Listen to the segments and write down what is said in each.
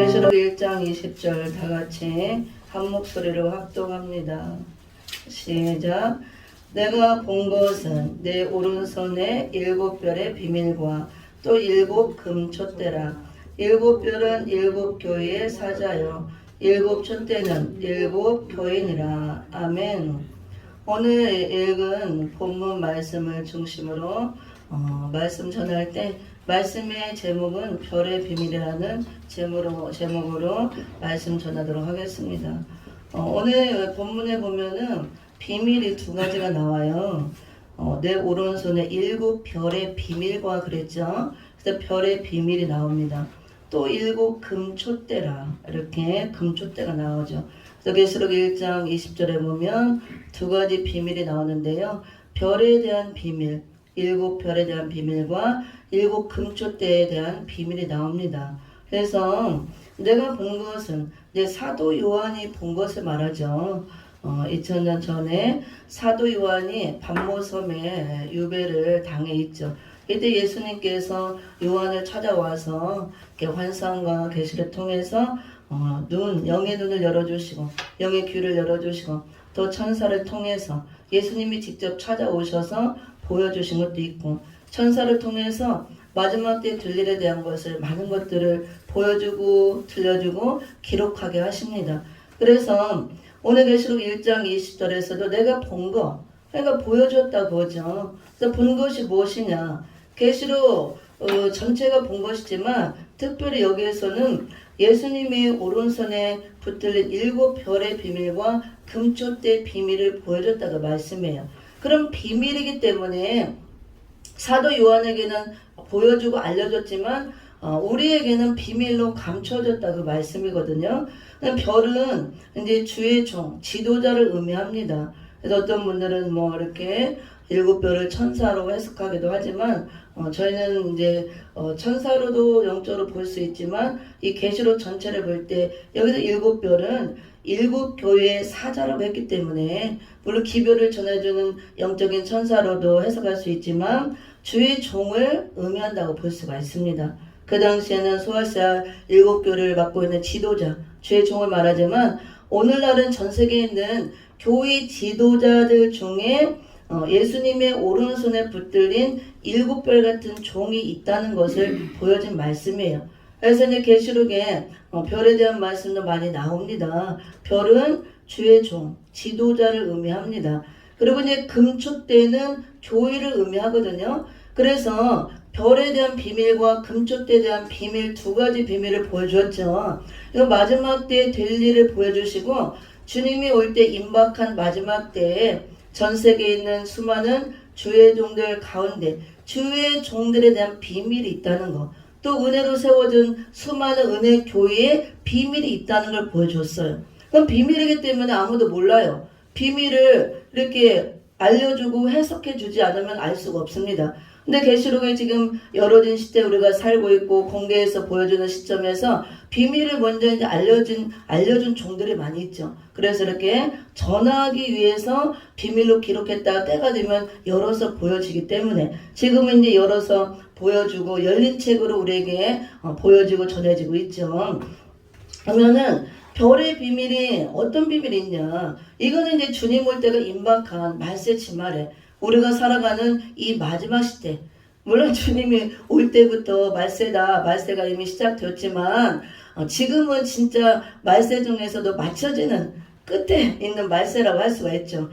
계시록 1장 20절 다같이 한 목소리로 합독합니다. 시작. 내가 본 것은 내 오른손에 7별의 비밀과 또 7 금촛대라. 7별은 7 교회의 사자요 7 촛대는 7 교인이라. 아멘. 오늘 읽은 본문 말씀을 중심으로 말씀 전할 때 말씀의 제목은 별의 비밀이라는 제목으로 말씀 전하도록 하겠습니다. 오늘 본문에 보면은 비밀이 2가지가 나와요. 내 오른손에 7 별의 비밀과 그랬죠. 그래서 별의 비밀이 나옵니다. 또 7 금촛대라. 이렇게 금촛대가 나오죠. 그래서 계시록 1장 20절에 보면 2가지 비밀이 나오는데요. 별에 대한 비밀, 7 별에 대한 비밀과 7 금촛대에 대한 비밀이 나옵니다. 그래서 내가 본 것은 이제 사도 요한이 본 것을 말하죠. 2000년 전에 사도 요한이 반모섬에 유배를 당해 있죠. 이때 예수님께서 요한을 찾아와서 환상과 계시를 통해서 영의 눈을 열어주시고 영의 귀를 열어주시고 또 천사를 통해서 예수님이 직접 찾아오셔서 보여주신 것도 있고 천사를 통해서 마지막 때 될 일에 대한 것을 많은 것들을 보여주고 들려주고 기록하게 하십니다. 그래서 오늘 계시록 1장 20절에서도 내가 본 거, 그러니까 보여줬다고 하죠. 그래서 본 것이 무엇이냐? 계시록 전체가 본 것이지만 특별히 여기에서는 예수님의 오른손에 붙들린 7 별의 비밀과 금촛대 비밀을 보여줬다고 말씀해요. 그럼 비밀이기 때문에 사도 요한에게는 보여주고 알려줬지만 우리에게는 비밀로 감춰졌다고 말씀이거든요. 별은 이제 주의 종, 지도자를 의미합니다. 그래서 어떤 분들은 이렇게 7별을 천사로 해석하기도 하지만 저희는 이제 천사로도 영적으로 볼 수 있지만 이 계시록 전체를 볼 때 여기서 7별은 7 교회의 사자라고 했기 때문에 물론 기별을 전해주는 영적인 천사로도 해석할 수 있지만 주의 종을 의미한다고 볼 수가 있습니다. 그 당시에는 소아시아 7 교회를 맡고 있는 지도자, 주의 종을 말하지만 오늘날은 전 세계에 있는 교회 지도자들 중에 예수님의 오른손에 붙들린 7별 같은 종이 있다는 것을 보여준 말씀이에요. 그래서 이제 계시록에 별에 대한 말씀도 많이 나옵니다. 별은 주의 종, 지도자를 의미합니다. 그리고 이제 금촛대는 교회를 의미하거든요. 그래서 별에 대한 비밀과 금촛대에 대한 비밀 2가지 비밀을 보여주었죠. 이거 마지막 때에 될 일을 보여주시고 주님이 올 때 임박한 마지막 때에 전 세계에 있는 수많은 주의 종들 가운데 주의 종들에 대한 비밀이 있다는 것, 또 은혜로 세워진 수많은 은혜 교회에 비밀이 있다는 걸 보여줬어요. 그럼 비밀이기 때문에 아무도 몰라요. 비밀을 이렇게 알려주고 해석해주지 않으면 알 수가 없습니다. 근데 계시록에 지금 열어진 시대 우리가 살고 있고 공개해서 보여주는 시점에서 비밀을 먼저 이제 알려준 종들이 많이 있죠. 그래서 이렇게 전하기 위해서 비밀로 기록했다가 때가 되면 열어서 보여지기 때문에 지금은 이제 열어서 보여주고 열린 책으로 우리에게 보여지고 전해지고 있죠. 그러면은 별의 비밀이 어떤 비밀이 있냐? 이거는 이제 주님 올 때가 임박한 말세 지말에 우리가 살아가는 이 마지막 시대, 물론 주님이 올 때부터 말세가 이미 시작되었지만 지금은 진짜 말세 중에서도 맞춰지는 끝에 있는 말세라고 할 수가 있죠.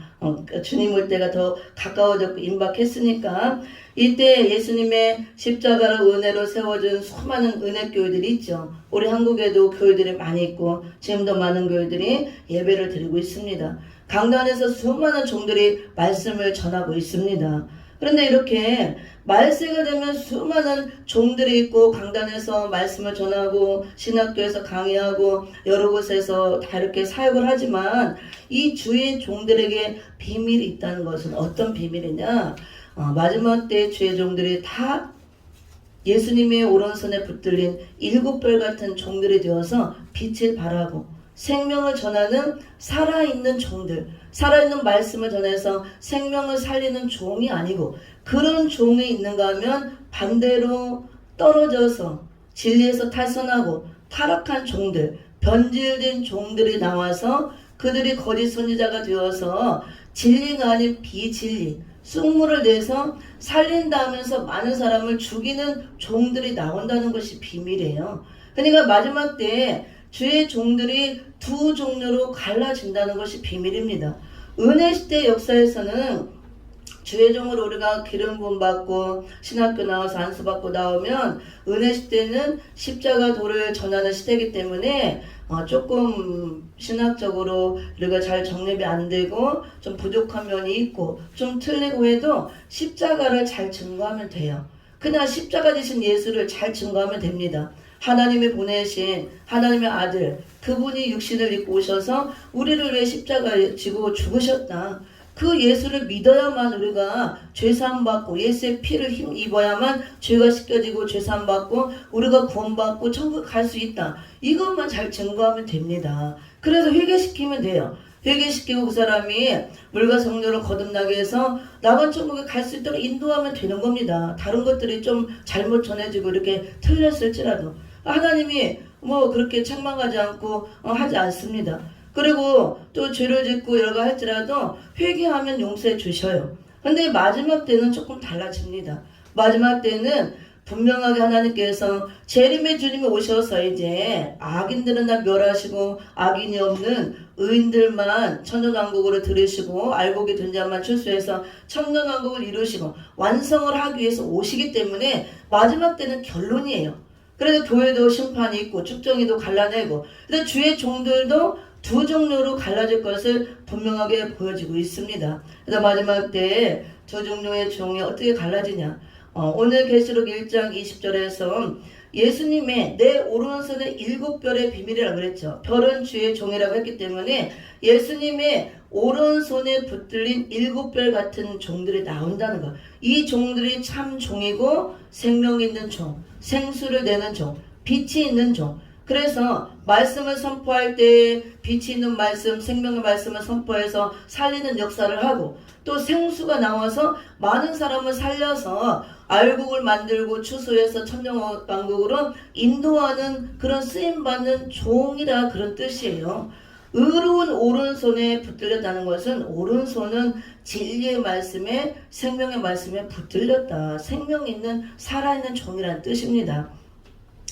주님 올 때가 더 가까워졌고 임박했으니까 이때 예수님의 십자가로 은혜로 세워준 수많은 은혜교회들이 있죠. 우리 한국에도 교회들이 많이 있고 지금도 많은 교회들이 예배를 드리고 있습니다. 강단에서 수많은 종들이 말씀을 전하고 있습니다. 그런데 이렇게 말세가 되면 수많은 종들이 있고 강단에서 말씀을 전하고 신학교에서 강의하고 여러 곳에서 다 이렇게 사역을 하지만 이 주의 종들에게 비밀이 있다는 것은 어떤 비밀이냐? 마지막 때 주의 종들이 다 예수님의 오른손에 붙들린 7별 같은 종들이 되어서 빛을 발하고 생명을 전하는 살아있는 종들, 살아있는 말씀을 전해서 생명을 살리는 종이 아니고 그런 종이 있는가 하면 반대로 떨어져서 진리에서 탈선하고 타락한 종들, 변질된 종들이 나와서 그들이 거짓 선지자가 되어서 진리가 아닌 비진리, 쑥물을 내서 살린다 하면서 많은 사람을 죽이는 종들이 나온다는 것이 비밀이에요. 그러니까 마지막 때에 주의 종들이 두 종류로 갈라진다는 것이 비밀입니다. 은혜 시대 역사에서는 주의 종으로 우리가 기름 부음 받고 신학교 나와서 안수 받고 나오면 은혜 시대는 십자가 도를 전하는 시대이기 때문에 조금 신학적으로 우리가 잘 정립이 안 되고 좀 부족한 면이 있고 좀 틀리고 해도 십자가를 잘 증거하면 돼요. 그냥 십자가 되신 예수를 잘 증거하면 됩니다. 하나님이 보내신 하나님의 아들, 그분이 육신을 입고 오셔서 우리를 위해 십자가에 지고 죽으셨다. 그 예수를 믿어야만 우리가 죄사함 받고 예수의 피를 힘입어야만 죄가 씻겨지고 죄사함 받고 우리가 구원받고 천국 갈 수 있다. 이것만 잘 증거하면 됩니다. 그래서 회개시키면 돼요. 회개시키고 그 사람이 물과 성령으로 거듭나게 해서 나간 천국에 갈 수 있도록 인도하면 되는 겁니다. 다른 것들이 좀 잘못 전해지고 이렇게 틀렸을지라도 하나님이 뭐 그렇게 책망하지 않고 하지 않습니다. 그리고 또 죄를 짓고 여러 가지 할지라도 회개하면 용서해 주셔요. 근데 마지막 때는 조금 달라집니다. 마지막 때는 분명하게 하나님께서 재림의 주님이 오셔서 이제 악인들은 다 멸하시고 악인이 없는 의인들만 천년왕국으로 들으시고 알곡이 된 자만 출소해서 천년왕국을 이루시고 완성을 하기 위해서 오시기 때문에 마지막 때는 결론이에요. 그래서 교회도 심판이 있고 축정이도 갈라내고 그래서 주의 종들도 두 종류로 갈라질 것을 분명하게 보여지고 있습니다. 그래서 마지막 때에 두 종류의 종이 어떻게 갈라지냐. 오늘 계시록 1장 20절에서 예수님의 내 오른손의 7별의 비밀이라고 그랬죠. 별은 주의 종이라고 했기 때문에 예수님의 오른손에 붙들린 7별 같은 종들이 나온다는 것. 이 종들이 참 종이고 생명 있는 종, 생수를 내는 종, 빛이 있는 종. 그래서 말씀을 선포할 때 빛이 있는 말씀, 생명의 말씀을 선포해서 살리는 역사를 하고 또 생수가 나와서 많은 사람을 살려서 알곡을 만들고 추수해서 천년왕국으로 인도하는 그런 쓰임받는 종이라 그런 뜻이에요. 의로운 오른손에 붙들렸다는 것은 오른손은 진리의 말씀에 생명의 말씀에 붙들렸다. 생명 있는 살아있는 종이라는 뜻입니다.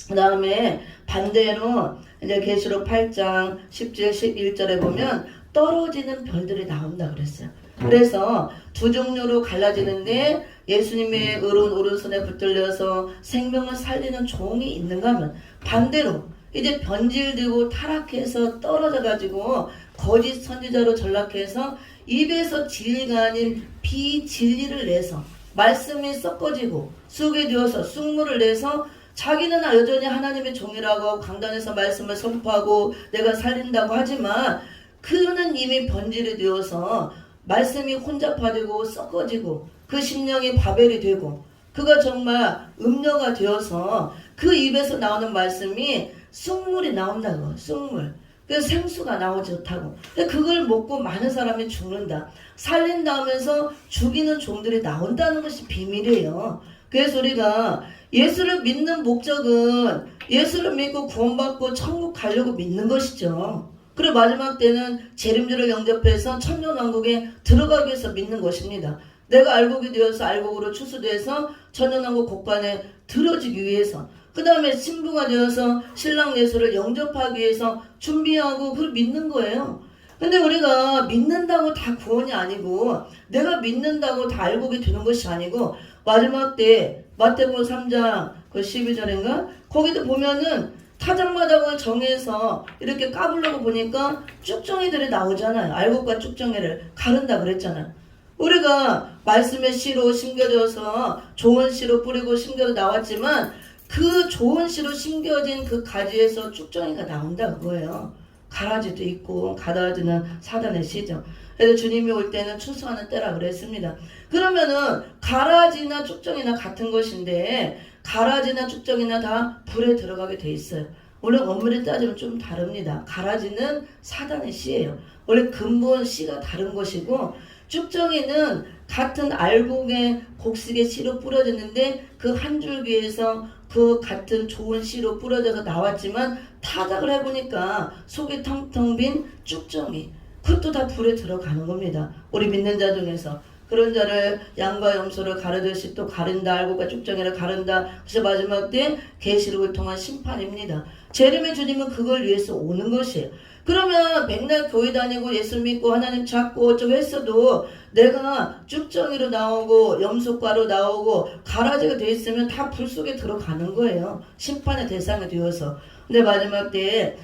그 다음에 반대로 이제 계시록 8장 10절 11절에 보면 떨어지는 별들이 나온다 그랬어요. 그래서 두 종류로 갈라지는데 예수님의 의로운 오른손에 붙들려서 생명을 살리는 종이 있는가 하면 반대로 이제 변질되고 타락해서 떨어져 가지고 거짓 선지자로 전락해서 입에서 진리가 아닌 비진리를 내서 말씀이 섞어지고 쑥이 되어서 쑥물을 내서 자기는 여전히 하나님의 종이라고 강단에서 말씀을 선포하고 내가 살린다고 하지만 그는 이미 변질이 되어서 말씀이 혼잡화되고 섞어지고 그 심령이 바벨이 되고 그가 정말 음녀가 되어서 그 입에서 나오는 말씀이 쑥물이 나온다고. 쑥물. 그래서 생수가 나오지 못하고 그걸 먹고 많은 사람이 죽는다. 살린다 하면서 죽이는 종들이 나온다는 것이 비밀이에요. 그래서 우리가 예수를 믿는 목적은 예수를 믿고 구원받고 천국 가려고 믿는 것이죠. 그리고 마지막 때는 재림주를 영접해서 천년왕국에 들어가기 위해서 믿는 것입니다. 내가 알곡이 되어서 알곡으로 추수돼서 천년왕국 곳간에 들어지기 위해서 그 다음에 신부가 되어서 신랑 예수를 영접하기 위해서 준비하고 그걸 믿는 거예요. 근데 우리가 믿는다고 다 구원이 아니고 내가 믿는다고 다 알곡이 되는 것이 아니고 마지막 때 마태복음 3장 그 12절인가 거기도 보면은 타작마당을 정해서 이렇게 까불려고 보니까 쭉정이들이 나오잖아요. 알곡과 쭉정이를 가른다 그랬잖아요. 우리가 말씀의 씨로 심겨져서 좋은 씨로 뿌리고 심겨져 나왔지만 그 좋은 씨로 심겨진 그 가지에서 쭉정이가 나온다 그거예요. 가라지도 있고 가라지는 사단의 씨죠. 그래서 주님이 올 때는 추수하는 때라 그랬습니다. 그러면은 가라지나 쭉정이나 같은 것인데 가라지나 쭉정이나 다 불에 들어가게 돼 있어요. 원래 엄밀히 따지면 좀 다릅니다. 가라지는 사단의 씨예요. 원래 근본 씨가 다른 것이고 쭉정이는 같은 알곡에 곡식의 씨로 뿌려졌는데 그 한 줄기에서 그 같은 좋은 씨로 뿌려져서 나왔지만 타작을 해보니까 속이 텅텅 빈 쭉정이, 그것도 다 불에 들어가는 겁니다. 우리 믿는 자 중에서 그런 자를 양과 염소를 가르듯이 또 가른다, 알곡과 쭉정이를 가른다. 그래서 마지막 때 계시록을 통한 심판입니다. 재림의 주님은 그걸 위해서 오는 것이에요. 그러면 백날 교회 다니고 예수 믿고 하나님 찾고 어쩌고 했어도 내가 쭉정이로 나오고 염소과로 나오고 가라지가 돼 있으면 다 불 속에 들어가는 거예요. 심판의 대상이 되어서. 근데 마지막 때에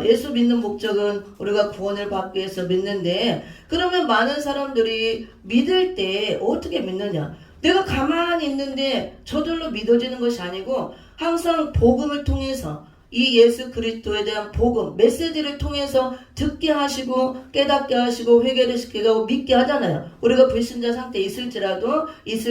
예수 믿는 목적은 우리가 구원을 받기 위해서 믿는데, 그러면 많은 사람들이 믿을 때 어떻게 믿느냐? 내가 가만히 있는데 저절로 믿어지는 것이 아니고 항상 복음을 통해서 이 예수 그리스도에 대한 복음, 메시지를 통해서 듣게 하시고 깨닫게 하시고 회개를 시키게 하고 믿게 하잖아요. 우리가 불신자 상태에 있을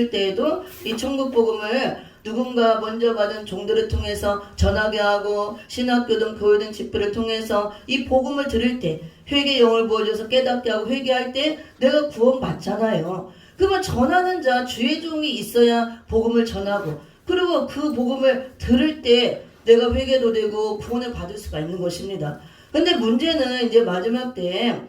때에도 이 천국 복음을 누군가 먼저 받은 종들을 통해서 전하게 하고 신학교든 교회든 집회를 통해서 이 복음을 들을 때 회개 영을 부어줘서 깨닫게 하고 회개할 때 내가 구원 받잖아요. 그러면 전하는 자, 주의 종이 있어야 복음을 전하고, 그리고 그 복음을 들을 때 내가 회개도 되고 구원을 받을 수가 있는 것입니다. 근데 문제는 이제 마지막 때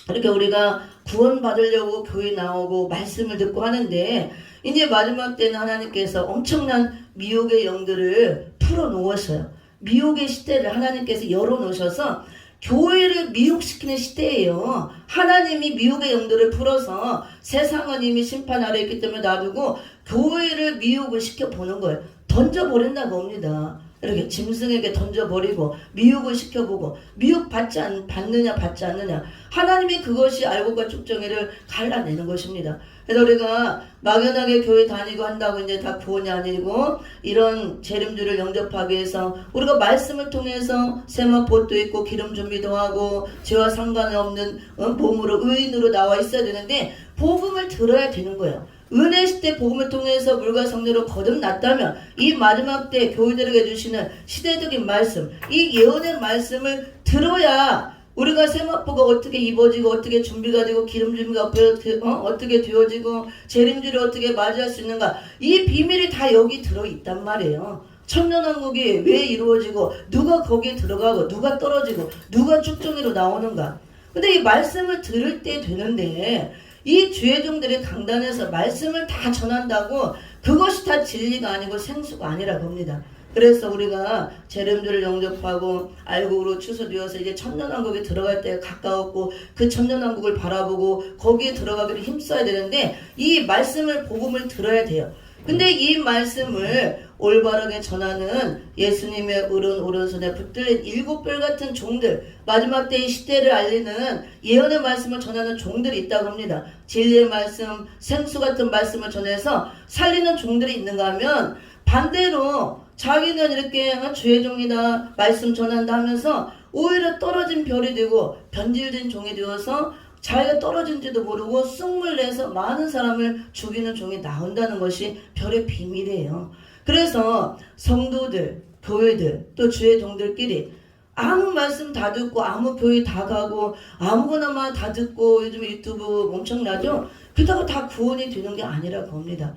이렇게 우리가 구원 받으려고 교회 나오고 말씀을 듣고 하는데, 이제 마지막 때는 하나님께서 엄청난 미혹의 영들을 풀어놓으셔요. 미혹의 시대를 하나님께서 열어놓으셔서 교회를 미혹시키는 시대예요. 하나님이 미혹의 영들을 풀어서 세상은 이미 심판 아래 있기 때문에 놔두고 교회를 미혹을 시켜보는 거예요. 던져버린다고 합니다. 이렇게 짐승에게 던져버리고 미혹을 시켜보고, 미혹 받느냐 받지 않느냐, 하나님이 그것이 알곡과 쭉정이를 갈라내는 것입니다. 그래서 우리가 막연하게 교회 다니고 한다고 이제 다 구원이 아니고, 이런 재림주를 영접하기 위해서 우리가 말씀을 통해서 세마포도 있고 기름 준비도 하고 죄와 상관없는 몸으로 의인으로 나와 있어야 되는데 복음을 들어야 되는 거예요. 은혜 시대 복음을 통해서 물과 성령으로 거듭났다면 이 마지막 때 교회들에게 주시는 시대적인 말씀, 이 예언의 말씀을 들어야 우리가 세마포가 어떻게 입어지고 어떻게 준비가 되고 기름 준비가 어떻게 되어지고 재림주를 어떻게 맞이할 수 있는가, 이 비밀이 다 여기 들어있단 말이에요. 천년왕국이 왜 이루어지고 누가 거기에 들어가고 누가 떨어지고 누가 쭉정이로 나오는가. 근데 이 말씀을 들을 때 되는데, 이 주의 종들이 강단에서 말씀을 다 전한다고 그것이 다 진리가 아니고 생수가 아니라 봅니다. 그래서 우리가 재림주를 영접하고 알곡으로 추수되어서 이제 천년왕국에 들어갈 때가 가까웠고 그 천년왕국을 바라보고 거기에 들어가기를 힘써야 되는데, 이 말씀을 복음을 들어야 돼요. 근데 이 말씀을 올바르게 전하는 예수님의 오른손에 붙들린 7별 같은 종들, 마지막 때의 시대를 알리는 예언의 말씀을 전하는 종들이 있다고 합니다. 진리의 말씀, 생수 같은 말씀을 전해서 살리는 종들이 있는가 하면, 반대로 자기는 이렇게 주의 종이다 말씀 전한다 하면서 오히려 떨어진 별이 되고 변질된 종이 되어서 자기가 떨어진지도 모르고 쑥물 내서 많은 사람을 죽이는 종이 나온다는 것이 별의 비밀이에요. 그래서 성도들, 교회들, 또 주의 종들끼리 아무 말씀 다 듣고 아무 교회 다 가고 아무거나만 다 듣고, 요즘 유튜브 엄청나죠? 그렇다고 다 구원이 되는 게 아니라고 봅니다.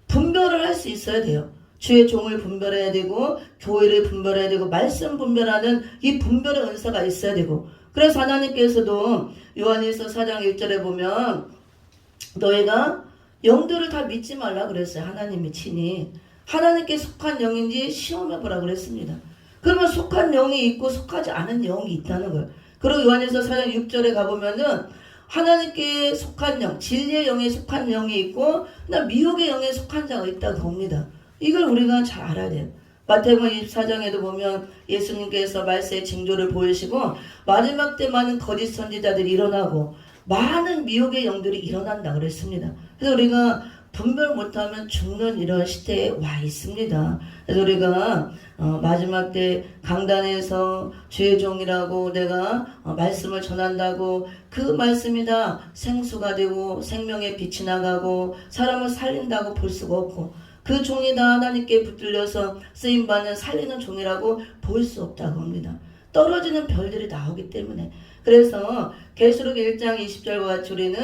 분별을 할 수 있어야 돼요. 주의 종을 분별해야 되고 교회를 분별해야 되고 말씀 분별하는 이 분별의 은사가 있어야 되고, 그래서 하나님께서도 요한일서 4장 1절에 보면 너희가 영들을 다 믿지 말라 그랬어요. 하나님이 친히 하나님께 속한 영인지 시험해보라 그랬습니다. 그러면 속한 영이 있고 속하지 않은 영이 있다는 거예요. 그리고 요한일서 4장 6절에 가보면은 하나님께 속한 영, 진리의 영에 속한 영이 있고 미혹의 영에 속한 자가 있다고 봅니다. 이걸 우리가 잘 알아야 돼요. 마태복음 24장에도 보면 예수님께서 말세의 징조를 보이시고 마지막 때 많은 거짓 선지자들이 일어나고 많은 미혹의 영들이 일어난다 그랬습니다. 그래서 우리가 분별 못하면 죽는 이런 시대에 와 있습니다. 그래서 우리가 마지막 때 강단에서 주의 종이라고 내가 말씀을 전한다고 그 말씀이 다 생수가 되고 생명의 빛이 나가고 사람을 살린다고 볼 수가 없고, 그 종이 다 하나님께 붙들려서 쓰임받는 살리는 종이라고 볼 수 없다고 합니다. 떨어지는 별들이 나오기 때문에. 그래서 계시록 1장 20절과 같이 우리는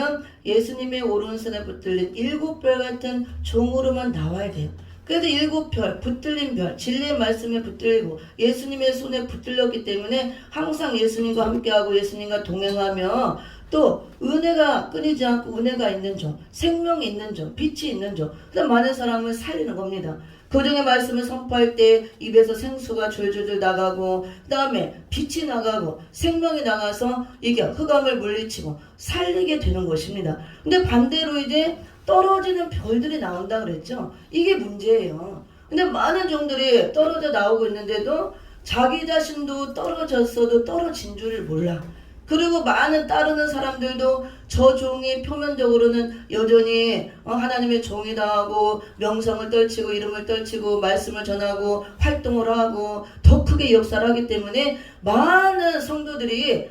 예수님의 오른손에 붙들린 7별 같은 종으로만 나와야 돼요. 그래도 7별, 붙들린 별, 진리의 말씀에 붙들리고 예수님의 손에 붙들렸기 때문에 항상 예수님과 함께하고 예수님과 동행하며 또 은혜가 끊이지 않고 은혜가 있는 종, 생명이 있는 종, 빛이 있는 종, 그다음 많은 사람을 살리는 겁니다. 교정의 말씀을 선포할 때 입에서 생수가 줄줄줄 나가고 그 다음에 빛이 나가고 생명이 나가서 이게 흑암을 물리치고 살리게 되는 것입니다. 근데 반대로 이제 떨어지는 별들이 나온다 그랬죠. 이게 문제예요. 근데 많은 종들이 떨어져 나오고 있는데도 자기 자신도 떨어졌어도 떨어진 줄을 몰라. 그리고 많은 따르는 사람들도 저 종이 표면적으로는 여전히 하나님의 종이다 하고 명성을 떨치고 이름을 떨치고 말씀을 전하고 활동을 하고 더 크게 역사를 하기 때문에 많은 성도들이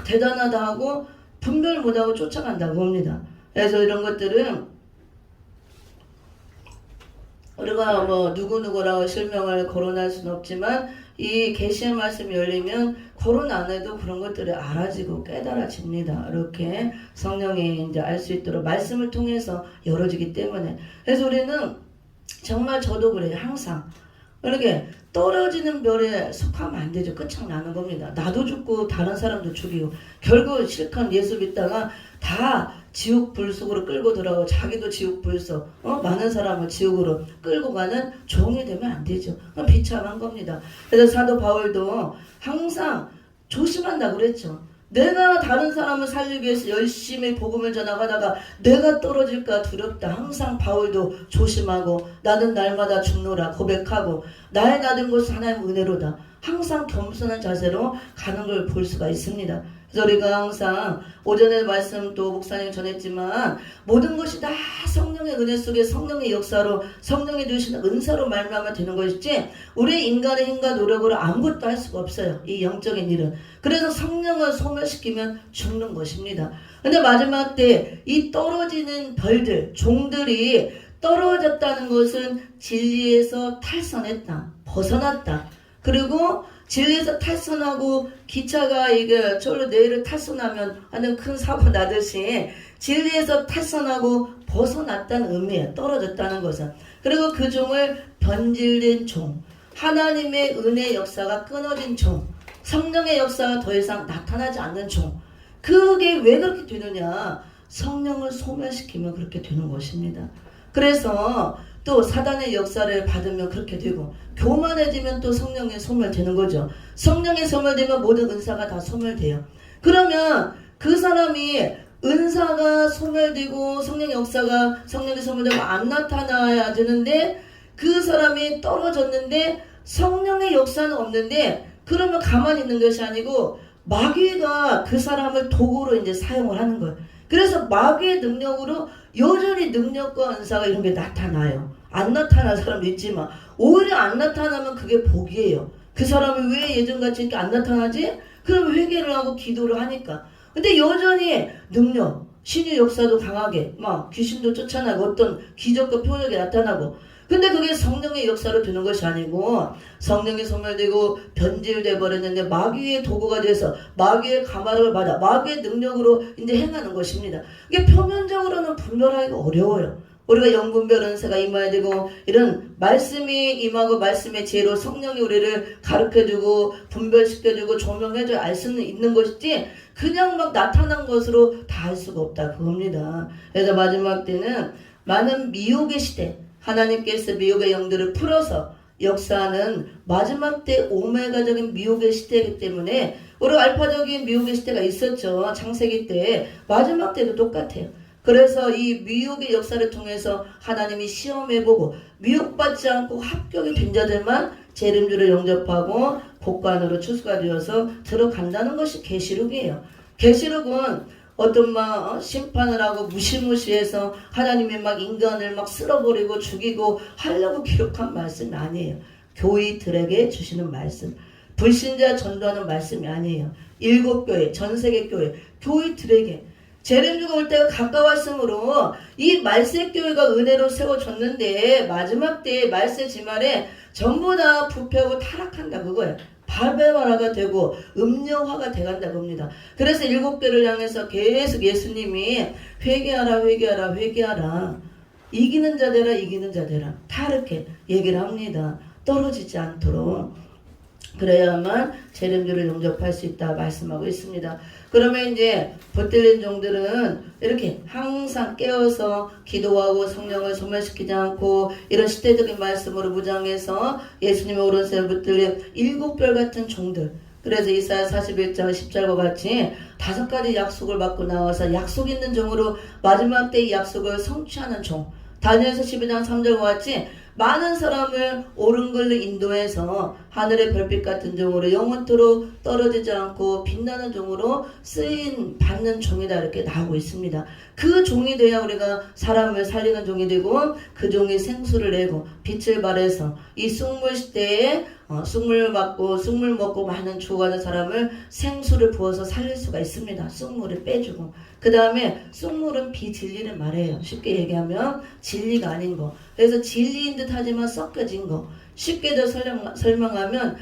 대단하다 하고 분별 못하고 쫓아간다고 합니다. 그래서 이런 것들은 우리가 뭐 누구누구라고 실명을 거론할 수는 없지만 이 계시의 말씀이 열리면 거론 안 해도 그런 것들이 알아지고 깨달아집니다. 이렇게 성령이 이제 알 수 있도록 말씀을 통해서 열어지기 때문에. 그래서 우리는 정말 저도 그래요. 항상 이렇게 떨어지는 별에 속하면 안 되죠. 끝장나는 겁니다. 나도 죽고 다른 사람도 죽이고 결국 실컷 예수 믿다가 다 지옥 불 속으로 끌고 들어가고 자기도 지옥 불 속 많은 사람을 지옥으로 끌고 가는 종이 되면 안 되죠. 비참한 겁니다. 그래서 사도 바울도 항상 조심한다고 그랬죠. 내가 다른 사람을 살리기 위해서 열심히 복음을 전하다가 내가 떨어질까 두렵다. 항상 바울도 조심하고 나는 날마다 죽노라 고백하고 나의 나된 것은 하나님의 은혜로다. 항상 겸손한 자세로 가는 걸 볼 수가 있습니다. 그래서 우리가 항상 오전에 말씀 또 목사님 전했지만 모든 것이 다 성령의 은혜 속에 성령의 역사로 성령이 주시는 은사로 말미암아 되는 것이지 우리 인간의 힘과 노력으로 아무것도 할 수가 없어요. 이 영적인 일은. 그래서 성령을 소멸시키면 죽는 것입니다. 근데 마지막 때 이 떨어지는 별들 종들이 떨어졌다는 것은 진리에서 탈선했다. 벗어났다. 그리고 진리에서 탈선하고 기차가 이게 저로 내일을 탈선하면 하는 큰 사고 나듯이 진리에서 탈선하고 벗어났다는 의미예요. 떨어졌다는 것은. 그리고 그 종을 변질된 종, 하나님의 은혜 역사가 끊어진 종, 성령의 역사가 더 이상 나타나지 않는 종. 그게 왜 그렇게 되느냐? 성령을 소멸시키면 그렇게 되는 것입니다. 그래서 또 사단의 역사를 받으면 그렇게 되고 교만해지면 또 성령의 소멸되는 거죠. 성령의 소멸되면 모든 은사가 다 소멸돼요. 그러면 그 사람이 은사가 소멸되고 성령의 역사가 성령의 소멸되고 안 나타나야 되는데 그 사람이 떨어졌는데 성령의 역사는 없는데 그러면 가만히 있는 것이 아니고 마귀가 그 사람을 도구로 이제 사용을 하는 거예요. 그래서 마귀의 능력으로 여전히 능력과 은사가 이런 게 나타나요. 안 나타나는 사람도 있지만 오히려 안 나타나면 그게 복이에요. 그 사람이 왜 예전같이 이렇게 안 나타나지? 그럼 회개를 하고 기도를 하니까. 근데 여전히 능력, 신의 역사도 강하게 막 귀신도 쫓아나고 어떤 기적과 표적이 나타나고 근데 그게 성령의 역사로 되는 것이 아니고 성령이 소멸되고 변질돼 버렸는데 마귀의 도구가 돼서 마귀의 가마를 받아 마귀의 능력으로 이제 행하는 것입니다. 이게 표면적으로는 분별하기가 어려워요. 우리가 영분별 은사가 임해야 되고 이런 말씀이 임하고 말씀의 지혜로 성령이 우리를 가르쳐주고 분별시켜주고 조명해줘야 알 수는 있는 것이지 그냥 막 나타난 것으로 다 알 수가 없다 그겁니다. 그래서 마지막 때는 많은 미혹의 시대 하나님께서 미혹의 영들을 풀어서 역사하는 마지막 때 오메가적인 미혹의 시대이기 때문에 우리가 알파적인 미혹의 시대가 있었죠. 창세기 때 마지막 때도 똑같아요. 그래서 이 미혹의 역사를 통해서 하나님이 시험해보고 미혹받지 않고 합격이 된 자들만 제 이름주를 영접하고 복관으로 추수가 되어서 들어간다는 것이 계시록이에요. 계시록은 어떤 막 심판을 하고 무시무시해서 하나님이 막 인간을 막 쓸어버리고 죽이고 하려고 기록한 말씀이 아니에요. 교회들에게 주시는 말씀. 불신자 전도하는 말씀이 아니에요. 7교회, 전세계 교회, 교회들에게 재림주가 올 때가 가까웠으므로 이 말세교회가 은혜로 세워졌는데 마지막 때에 말세 지말에 전부 다 부패하고 타락한다 그거예요. 바벨화가 되고 음녀화가 돼간다고 합니다. 그래서 7교를 향해서 계속 예수님이 회개하라 회개하라 회개하라, 이기는 자 되라 이기는 자 되라, 다 이렇게 얘기를 합니다. 떨어지지 않도록. 그래야만 재림주를 영접할 수 있다 말씀하고 있습니다. 그러면 이제 붙들린 종들은 이렇게 항상 깨어서 기도하고 성령을 소멸시키지 않고 이런 시대적인 말씀으로 무장해서 예수님의 오른손에 붙들린 7별 같은 종들. 그래서 이사야 41장 10절과 같이 5가지 약속을 받고 나와서 약속 있는 종으로 마지막 때의 약속을 성취하는 종. 다니엘서 12장 3절과 같이 많은 사람을 옳은 걸로 인도해서 하늘의 별빛 같은 종으로 영원토록 떨어지지 않고 빛나는 종으로 쓰임 받는 종이다 이렇게 나오고 있습니다. 그 종이 돼야 우리가 사람을 살리는 종이 되고 그 종이 생수를 내고 빛을 발해서 이 쑥물 시대에 쑥물 맞고 쑥물 먹고 많은 죽어가는 사람을 생수를 부어서 살릴 수가 있습니다. 쑥물을 빼주고. 그 다음에 쑥물은 비진리를 말해요. 쉽게 얘기하면 진리가 아닌 거. 그래서 진리인 듯 하지만 섞여진 거. 쉽게 더 설명하면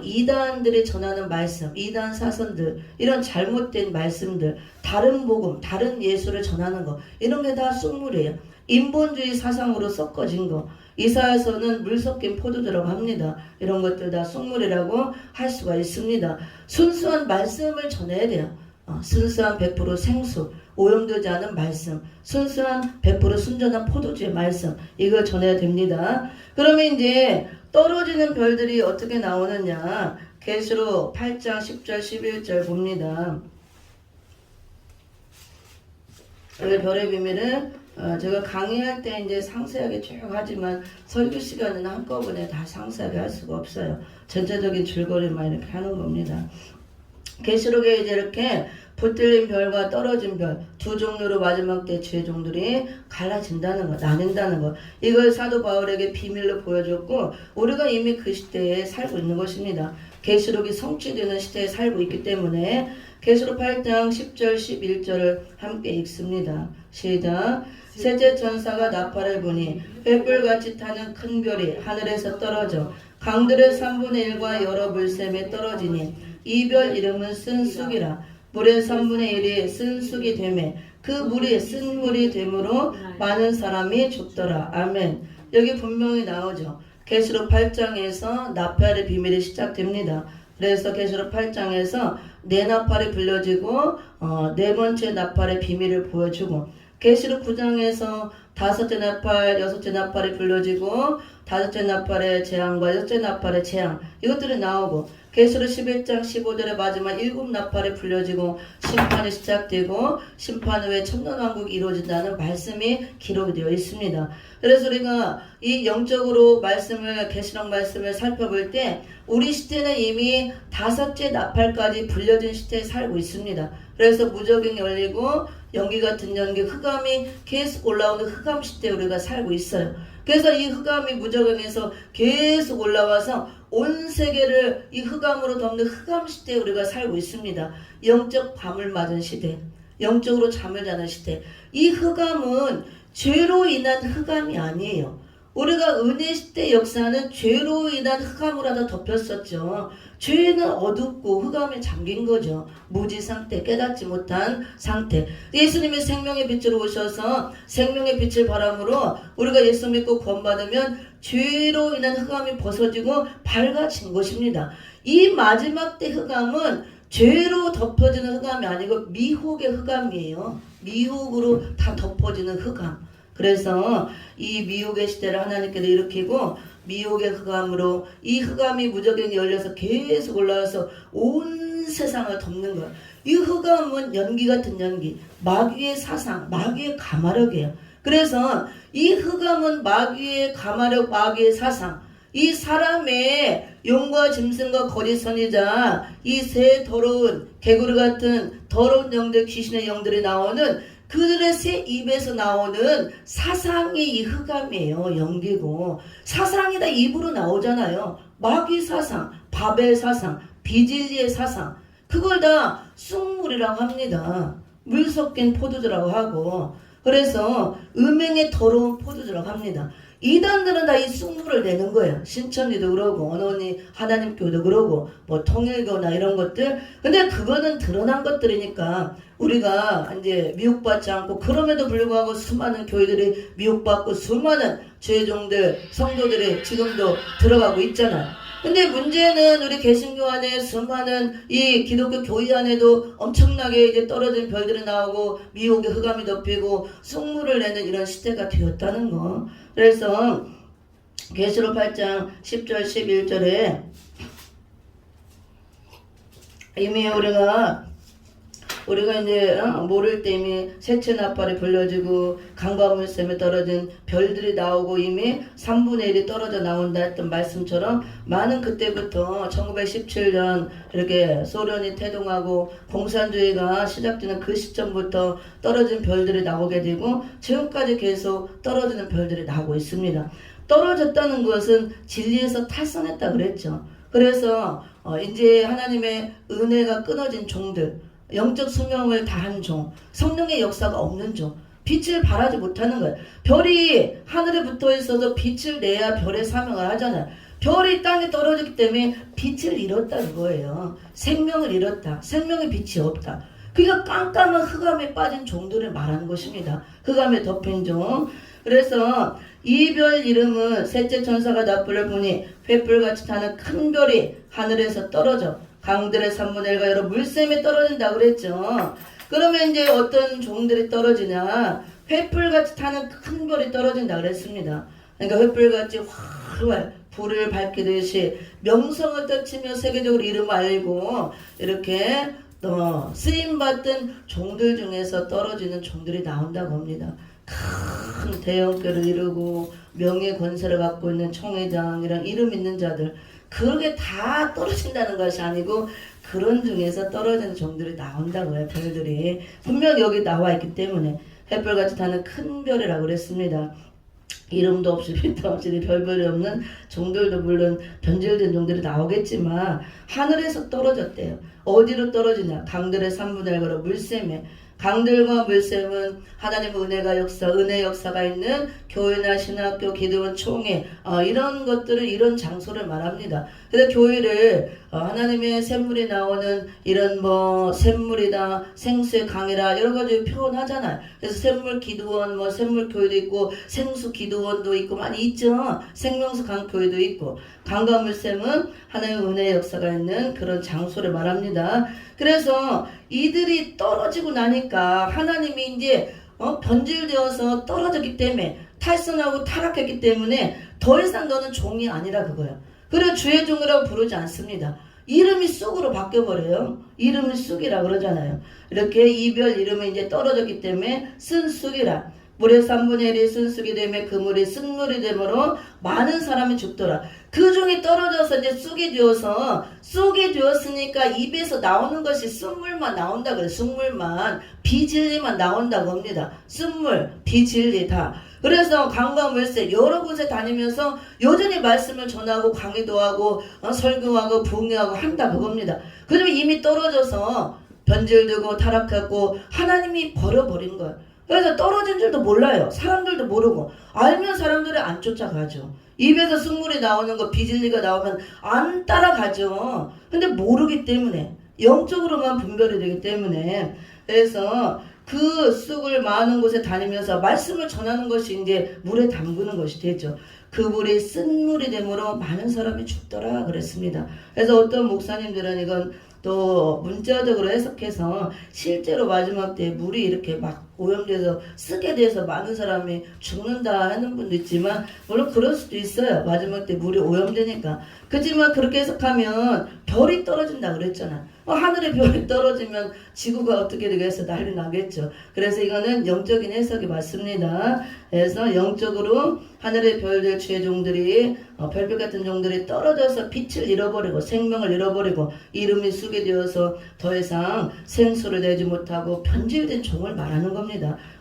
이단들이 전하는 말씀, 이단 사선들, 이런 잘못된 말씀들, 다른 복음, 다른 예수를 전하는 거, 이런 게 다 쑥물이에요. 인본주의 사상으로 섞어진 거. 이사야서는 물 섞인 포도주라고 합니다. 이런 것들 다 쑥물이라고 할 수가 있습니다. 순수한 말씀을 전해야 돼요. 순수한 100% 생수, 오염되지 않은 말씀, 순수한 100% 순전한 포도주의 말씀, 이걸 전해야 됩니다. 그러면 이제 떨어지는 별들이 어떻게 나오느냐, 계시록 8장 10절 11절 봅니다. 여기 별의 비밀은 제가 강의할 때 이제 상세하게 쭉 하지만 설교 시간은 한꺼번에 다 상세하게 할 수가 없어요. 전체적인 줄거리만 이렇게 하는 겁니다. 계시록에 이제 이렇게 붙들린 별과 떨어진 별 두 종류로 마지막 때 죄종들이 갈라진다는 거, 나뉜다는 거, 이걸 사도 바울에게 비밀로 보여줬고 우리가 이미 그 시대에 살고 있는 것입니다. 계시록이 성취되는 시대에 살고 있기 때문에 계시록 8장 10절 11절을 함께 읽습니다. 시작. 셋째 천사가 나팔을 부니 횃불같이 타는 큰 별이 하늘에서 떨어져 강들의 3분의 1과 여러 물샘에 떨어지니 이 별 이름은 쓴쑥이라. 물의 3분의 1이 쓴쑥이 되매 그 물이 쓴 물이 되므로 많은 사람이 죽더라. 아멘. 여기 분명히 나오죠. 계시록 8장에서 나팔의 비밀이 시작됩니다. 그래서 계시록 8장에서 네 나팔이 불려지고 네 번째 나팔의 비밀을 보여주고, 계시록 9장에서 다섯째 나팔, 여섯째 나팔이 불려지고 다섯째 나팔의 재앙과 여섯째 나팔의 재앙, 이것들이 나오고, 계시록 11장 15절의 마지막 7나팔이 불려지고 심판이 시작되고 심판 후에 천년왕국이 이루어진다는 말씀이 기록이 되어 있습니다. 그래서 우리가 이 영적으로 말씀을, 계시록 말씀을 살펴볼 때 우리 시대는 이미 다섯째 나팔까지 불려진 시대에 살고 있습니다. 그래서 무저갱이 열리고 연기 같은 연기, 흑암이 계속 올라오는 흑암 시대에 우리가 살고 있어요. 그래서 이 흑암이 무저갱에서 계속 올라와서 온 세계를 이 흑암으로 덮는 흑암 시대에 우리가 살고 있습니다. 영적 밤을 맞은 시대, 영적으로 잠을 자는 시대. 이 흑암은 죄로 인한 흑암이 아니에요. 우리가 은혜 시대 역사는 죄로 인한 흑암으로 다 덮였었죠. 죄는 어둡고 흑암에 잠긴 거죠. 무지 상태, 깨닫지 못한 상태. 예수님이 생명의 빛으로 오셔서 생명의 빛을 바람으로 우리가 예수 믿고 구원받으면 죄로 인한 흑암이 벗어지고 밝아진 것입니다. 이 마지막 때 흑암은 죄로 덮어지는 흑암이 아니고 미혹의 흑암이에요. 미혹으로 다 덮어지는 흑암. 그래서 이 미혹의 시대를 하나님께서 일으키고 미혹의 흑암으로 이 흑암이 무저갱이 열려서 계속 올라와서 온 세상을 덮는 거예요. 이 흑암은 연기 같은 연기, 마귀의 사상, 마귀의 가마력이에요. 그래서 이 흑암은 마귀의 가마력, 마귀의 사상, 이 사람의 용과 짐승과 거짓선이자 이 새 더러운 개구리 같은 더러운 영들, 귀신의 영들이 나오는 그들의 새 입에서 나오는 사상이 이 흑암이에요. 연기고 사상이 다 입으로 나오잖아요. 마귀 사상, 바벨 사상, 비진리의 사상, 그걸 다 쑥물이라고 합니다. 물 섞인 포도주라고 하고, 그래서 음행의 더러운 포도주라고 합니다. 이단들은 다 이 쑥물을 내는 거예요. 신천지도 그러고 언론이 하나님교도 그러고 뭐 통일교나 이런 것들. 근데 그거는 드러난 것들이니까 우리가 이제 미혹받지 않고, 그럼에도 불구하고 수많은 교회들이 미혹받고 수많은 죄종들 성도들이 지금도 들어가고 있잖아요. 근데 문제는 우리 개신교 안에 수많은 이 기독교 교회 안에도 엄청나게 이제 떨어진 별들이 나오고 미혹의 흑암이 덮이고 쑥물을 내는 이런 시대가 되었다는 거. 그래서 계시록 8장 10절 11절에 이미 우리가 이제 모를 때 이미 세체 나팔이 불려지고 강과물샘에 떨어진 별들이 나오고 이미 3분의 1이 떨어져 나온다 했던 말씀처럼, 많은 그때부터 1917년 이렇게 소련이 태동하고 공산주의가 시작되는 그 시점부터 떨어진 별들이 나오게 되고 지금까지 계속 떨어지는 별들이 나오고 있습니다. 떨어졌다는 것은 진리에서 탈선했다 그랬죠. 그래서 이제 하나님의 은혜가 끊어진 종들, 영적 수명을 다한 종, 성령의 역사가 없는 종, 빛을 발하지 못하는 거예요. 별이 하늘에 붙어 있어서 빛을 내야 별의 사명을 하잖아요. 별이 땅에 떨어졌기 때문에 빛을 잃었다는 거예요. 생명을 잃었다. 생명의 빛이 없다. 그러니까 깜깜한 흑암에 빠진 종들을 말하는 것입니다. 흑암에 덮인 종. 그래서 이 별 이름은 셋째 천사가 나팔을 보니 횃불같이 타는 큰 별이 하늘에서 떨어져 강들의 3분의 1가 여러 물샘에 떨어진다 그랬죠. 그러면 이제 어떤 종들이 떨어지냐? 횃불같이 타는 큰 별이 떨어진다 그랬습니다. 그러니까 횃불같이 활활 불을 밝히듯이 명성을 떨치며 세계적으로 이름을 알리고 이렇게 쓰임받던 종들 중에서 떨어지는 종들이 나온다고 합니다. 큰 대형교를 이루고 명예 권세를 갖고 있는 총회장이랑 이름 있는 자들, 그게 다 떨어진다는 것이 아니고 그런 중에서 떨어지는 종들이 나온다고요. 별들이 분명 여기 나와 있기 때문에 햇별같이 타는 큰 별이라고 그랬습니다. 이름도 없이 빛도 없이 별별이 없는 종들도 물론 변질된 종들이 나오겠지만 하늘에서 떨어졌대요. 어디로 떨어지냐? 강들의 3분의 1 걸어 물샘에. 강들과 물샘은 하나님의 은혜가 역사, 은혜 역사가 있는 교회나 신학교, 기도원, 총회 이런 것들을, 이런 장소를 말합니다. 그래서 교회를 하나님의 샘물이 나오는 이런 뭐 샘물이다, 생수의 강이라 여러 가지 표현하잖아요. 그래서 샘물 기도원, 뭐 샘물 교회도 있고 생수 기도원도 있고 많이 있죠. 생명수 강 교회도 있고. 강과 물샘은 하나님의 은혜 역사가 있는 그런 장소를 말합니다. 그래서 이들이 떨어지고 나니까 하나님이 이제 변질되어서 떨어졌기 때문에, 탈선하고 타락했기 때문에 더 이상 너는 종이 아니라 그거야. 그래서 주의 종이라고 부르지 않습니다. 이름이 쑥으로 바뀌어버려요. 이름이 쑥이라 그러잖아요. 이렇게 이별 이름이 이제 떨어졌기 때문에 쓴 쑥이라. 물의 3분의 1이 쓴 쑥이 되며 그 물이 쓴물이 되므로 많은 사람이 죽더라. 그 종이 떨어져서 이제 쑥이 되었으니까 입에서 나오는 것이 쓴물만 나온다 그래. 쑥물만, 비진리만 나온다고 합니다. 쓴물, 비진리 다. 그래서 강과 물새 여러 곳에 다니면서 여전히 말씀을 전하고 강의도 하고 설교하고 부흥하고 한다 그겁니다. 그러면 이미 떨어져서 변질되고 타락하고 하나님이 버려버린 거예요. 그래서 떨어진 줄도 몰라요. 사람들도 모르고. 알면 사람들이 안 쫓아가죠. 입에서 쑥물이 나오는 거, 비진리가 나오면 안 따라가죠. 근데 모르기 때문에, 영적으로만 분별이 되기 때문에. 그래서 그 쑥을 많은 곳에 다니면서 말씀을 전하는 것이 이제 물에 담그는 것이 되죠. 그 물이 쓴물이 되므로 많은 사람이 죽더라 그랬습니다. 그래서 어떤 목사님들은 이건 또 문자적으로 해석해서 실제로 마지막 때 물이 이렇게 막 오염돼서 쓰게 돼서 많은 사람이 죽는다 하는 분도 있지만, 물론 그럴 수도 있어요. 마지막 때 물이 오염되니까. 그렇지만 그렇게 해석하면 별이 떨어진다 그랬잖아. 하늘에 별이 떨어지면 지구가 어떻게 되겠어? 난리 나겠죠. 그래서 이거는 영적인 해석이 맞습니다. 그래서 영적으로 하늘의 별들, 주의 종들이 별빛 같은 종들이 떨어져서 빛을 잃어버리고 생명을 잃어버리고 이름이 쑥이 되어서 더 이상 생수를 내지 못하고 변질된 종을 말하는 겁니다.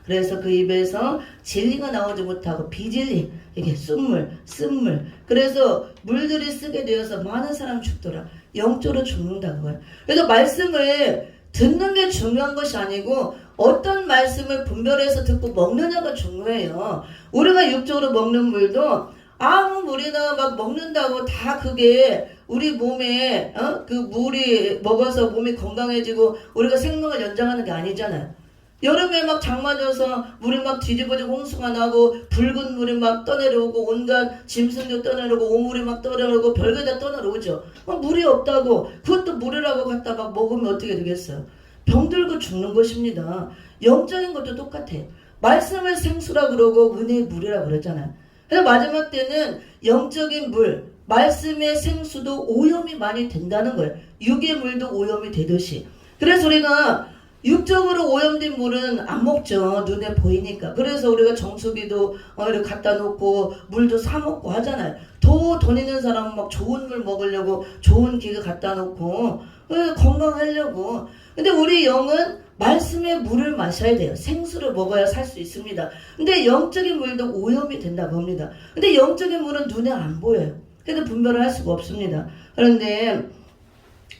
그래서 그 입에서 진리가 나오지 못하고 비진리, 이게 쓴물. 그래서 물들이 쓰게 되어서 많은 사람이 죽더라. 영적으로 죽는다는 거예요. 그래서 말씀을 듣는 게 중요한 것이 아니고 어떤 말씀을 분별해서 듣고 먹느냐가 중요해요. 우리가 육적으로 먹는 물도 아무 물이나 막 먹는다고 다 그게 우리 몸에 그 물이 먹어서 몸이 건강해지고 우리가 생명을 연장하는 게 아니잖아요. 여름에 막 장 맞아서 물이 막 뒤집어지고 홍수가 나고 붉은 물이 막 떠내려오고 온갖 짐승도 떠내려오고 오물이 막 떠내려오고 별게 다 떠내려오죠. 물이 없다고 그것도 물이라고 갖다 막 먹으면 어떻게 되겠어요? 병들고 죽는 것입니다. 영적인 것도 똑같아요. 말씀을 생수라 그러고 은혜의 물이라 그러잖아요. 그래서 마지막 때는 영적인 물, 말씀의 생수도 오염이 많이 된다는 거예요. 육의 물도 오염이 되듯이. 그래서 우리가 육적으로 오염된 물은 안 먹죠. 눈에 보이니까. 그래서 우리가 정수기도 이렇게 갖다 놓고 물도 사 먹고 하잖아요. 돈 있는 사람은 막 좋은 물 먹으려고 좋은 기계 갖다 놓고 건강하려고. 근데 우리 영은 말씀의 물을 마셔야 돼요. 생수를 먹어야 살 수 있습니다. 근데 영적인 물도 오염이 된다고 합니다. 근데 영적인 물은 눈에 안 보여요. 그래서 분별을 할 수가 없습니다. 그런데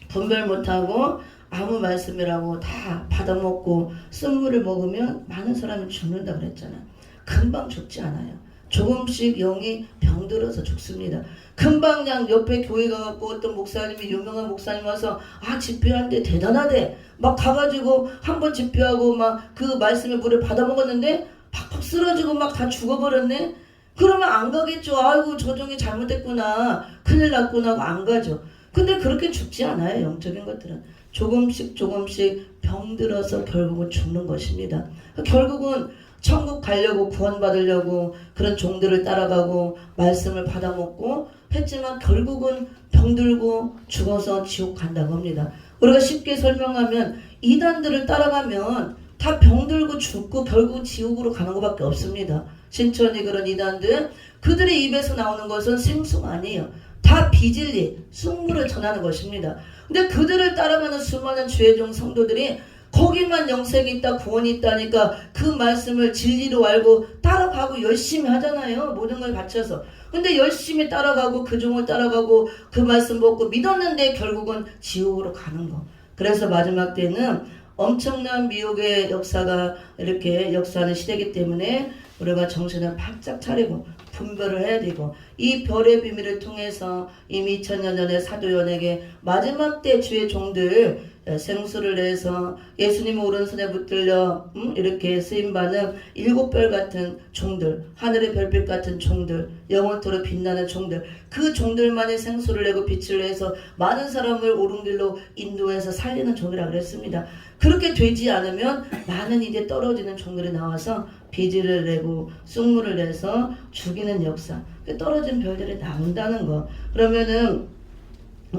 분별 못하고 아무 말씀이라고 다 받아먹고 쓴물을 먹으면 많은 사람이 죽는다 그랬잖아요. 금방 죽지 않아요. 조금씩 영이 병들어서 죽습니다. 금방 그냥 옆에 교회 가갖고 어떤 목사님이 유명한 목사님 와서 집회하는데 대단하대. 막 가가지고 한번 집회하고 막 그 말씀의 물을 받아먹었는데 팍팍 쓰러지고 막 다 죽어버렸네. 그러면 안 가겠죠. 아이고 조정이 잘못됐구나. 큰일 났구나 하고 안 가죠. 근데 그렇게 죽지 않아요. 영적인 것들은. 조금씩 병들어서 결국은 죽는 것입니다. 결국은 천국 가려고 구원받으려고 그런 종들을 따라가고 말씀을 받아먹고 했지만 결국은 병들고 죽어서 지옥 간다고 합니다. 우리가 쉽게 설명하면 이단들을 따라가면 다 병들고 죽고 결국 지옥으로 가는 것밖에 없습니다. 신천지 그런 이단들 그들의 입에서 나오는 것은 생수가 아니에요. 다 비진리, 쑥물을 전하는 것입니다. 근데 그들을 따라가는 수많은 주의종 성도들이 거기만 영생이 있다 구원이 있다니까 그 말씀을 진리로 알고 따라가고 열심히 하잖아요. 모든 걸 바쳐서. 근데 열심히 따라가고 그 종을 따라가고 그 말씀 먹고 믿었는데 결국은 지옥으로 가는 거. 그래서 마지막 때는 엄청난 미혹의 역사가 이렇게 역사하는 시대이기 때문에 우리가 정신을 바짝 차리고 분별을 해야 되고 이 별의 비밀을 통해서 이미 2000년 전에 사도연에게 마지막 때 주의 종들 생수를 내서 예수님 오른손에 붙들려 이렇게 쓰임받는 7별 같은 종들, 하늘의 별빛 같은 종들, 영원토록 빛나는 종들, 그 종들만이 생수를 내고 빛을 내서 많은 사람을 옳은 길로 인도해서 살리는 종이라고 그랬습니다. 그렇게 되지 않으면 많은 이제 떨어지는 종들이 나와서 비질을 내고 쑥물을 내서 죽이는 역사, 떨어진 별들이 나온다는 거. 그러면은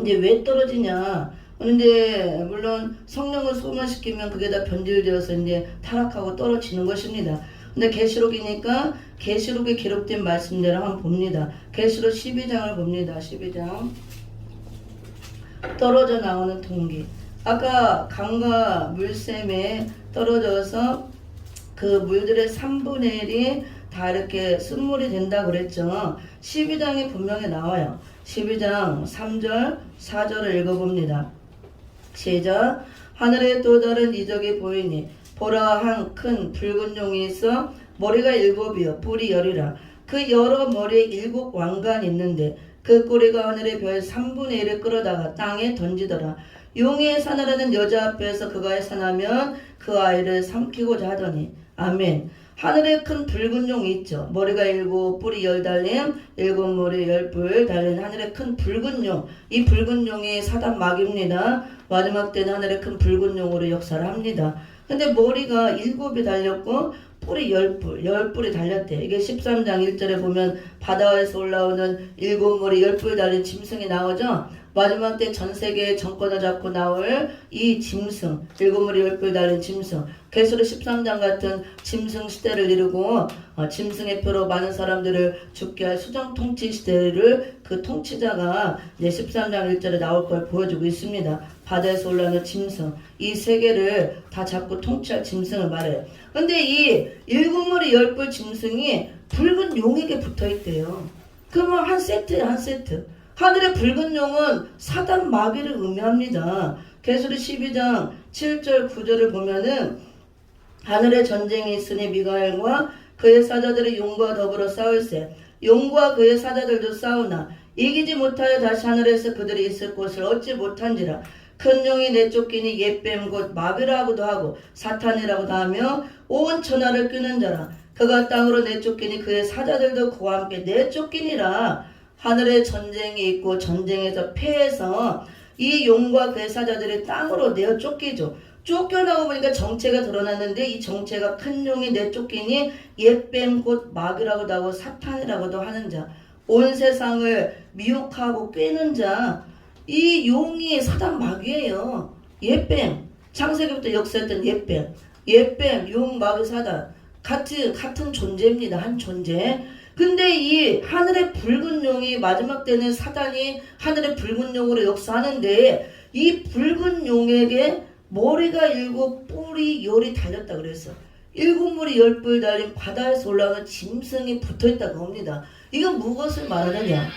이제 왜 떨어지냐? 근데 물론 성령을 소멸시키면 그게 다 변질되어서 이제 타락하고 떨어지는 것입니다. 근데 계시록이니까 계시록에 기록된 말씀대로 한번 봅니다. 계시록 12장을 봅니다. 12장 떨어져 나오는 동기. 아까 강과 물샘에 떨어져서 그 물들의 3분의 1이 다 이렇게 쓴물이 된다고 그랬죠. 12장에 분명히 나와요. 12장 3절 4절을 읽어봅니다. 시작. 하늘에 또 다른 이적이 보이니 보라 한 큰 붉은 용이 있어 머리가 7이요 뿔이 10이라. 그 여러 머리에 7 왕관이 있는데 그 꼬리가 하늘의 별 3분의 1을 끌어다가 땅에 던지더라. 용의 사나라는 여자 앞에서 그가 산하면 그 아이를 삼키고자 하더니 아멘. 하늘에 큰 붉은 용이 있죠. 머리가 7, 뿔이 10 달린 7머리 10뿔 달린 하늘에 큰 붉은 용. 이 붉은 용이 사단 마귀입니다. 마지막 때는 하늘에 큰 붉은 용으로 역사를 합니다. 근데 머리가 7이 달렸고 뿔이 10뿔, 10뿔이 달렸대. 이게 13장 1절에 보면 바다에서 올라오는 7머리 10뿔 달린 짐승이 나오죠. 마지막 때 전 세계의 정권을 잡고 나올 이 짐승, 7머리 10뿔 달린 짐승, 계시록 13장 같은 짐승 시대를 이루고 짐승의 표로 많은 사람들을 죽게 할 수정 통치 시대를 그 통치자가 이제 13장 1절에 나올 걸 보여주고 있습니다. 바다에서 올라오는 짐승, 이 세계를 다 잡고 통치할 짐승을 말해요. 근데 이 7머리 10뿔 짐승이 붉은 용에게 붙어 있대요. 그러면 한 세트야, 한 세트. 하늘의 붉은 용은 사단 마귀를 의미합니다. 계시록 12장 7절 9절을 보면은 하늘에 전쟁이 있으니 미가엘과 그의 사자들이 용과 더불어 싸울세. 용과 그의 사자들도 싸우나 이기지 못하여 다시 하늘에서 그들이 있을 곳을 얻지 못한지라. 큰 용이 내쫓기니 옛뱀 곧 마귀라고도 하고 사탄이라고도 하며 온 천하를 끄는 자라. 그가 땅으로 내쫓기니 그의 사자들도 그와 함께 내쫓기니라. 하늘에 전쟁이 있고 전쟁에서 패해서 이 용과 그의 사자들이 땅으로 내어 쫓기죠. 쫓겨나고 보니까 정체가 드러났는데 이 정체가 큰 용이 내쫓기니 옛뱀 곧 마귀라고도 하고 사탄이라고도 하는 자, 온 세상을 미혹하고 꿰는 자, 이 용이 사단 마귀예요. 옛뱀, 창세기부터 역사했던 옛뱀, 용, 마귀, 사단 같은 존재입니다. 한 존재. 근데 이 하늘의 붉은 용이 마지막 때는 사단이 하늘의 붉은 용으로 역사하는데 이 붉은 용에게 머리가 7, 뿔이 10이 달렸다 그랬어. 7물이 10뿔 달린 바다에서 올라오는 짐승이 붙어있다고 합니다. 이건 무엇을 말하느냐?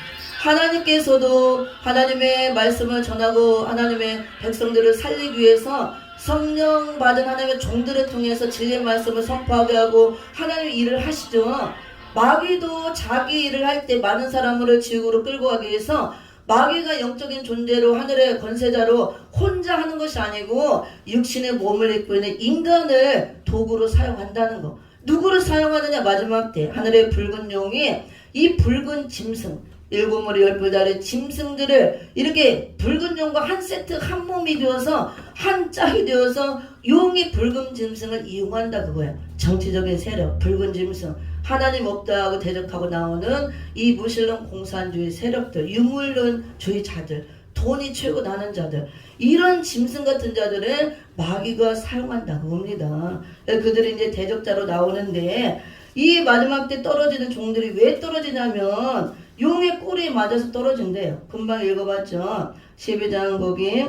하나님께서도 하나님의 말씀을 전하고 하나님의 백성들을 살리기 위해서 성령 받은 하나님의 종들을 통해서 진리의 말씀을 선포하게 하고 하나님의 일을 하시죠. 마귀도 자기 일을 할 때 많은 사람을 지옥으로 끌고 가기 위해서 마귀가 영적인 존재로 하늘의 권세자로 혼자 하는 것이 아니고 육신의 몸을 입고 있는 인간을 도구로 사용한다는 거. 누구를 사용하느냐? 마지막 때 하늘의 붉은 용이 이 붉은 짐승 7물이 10뿔 달린 짐승들을 이렇게 붉은 용과 한 세트 한 몸이 되어서 한 짝이 되어서 용이 붉은 짐승을 이용한다 그거야. 정치적인 세력 붉은 짐승 하나님 없다 하고 대적하고 나오는 이 무신론 공산주의 세력들 유물론주의자들 돈이 최고 나는 자들 이런 짐승 같은 자들을 마귀가 사용한다고 봅니다. 그들이 이제 대적자로 나오는데 이 마지막 때 떨어지는 종들이 왜 떨어지냐면 용의 꼬리에 맞아서 떨어진대요. 금방 읽어봤죠. 12장 거기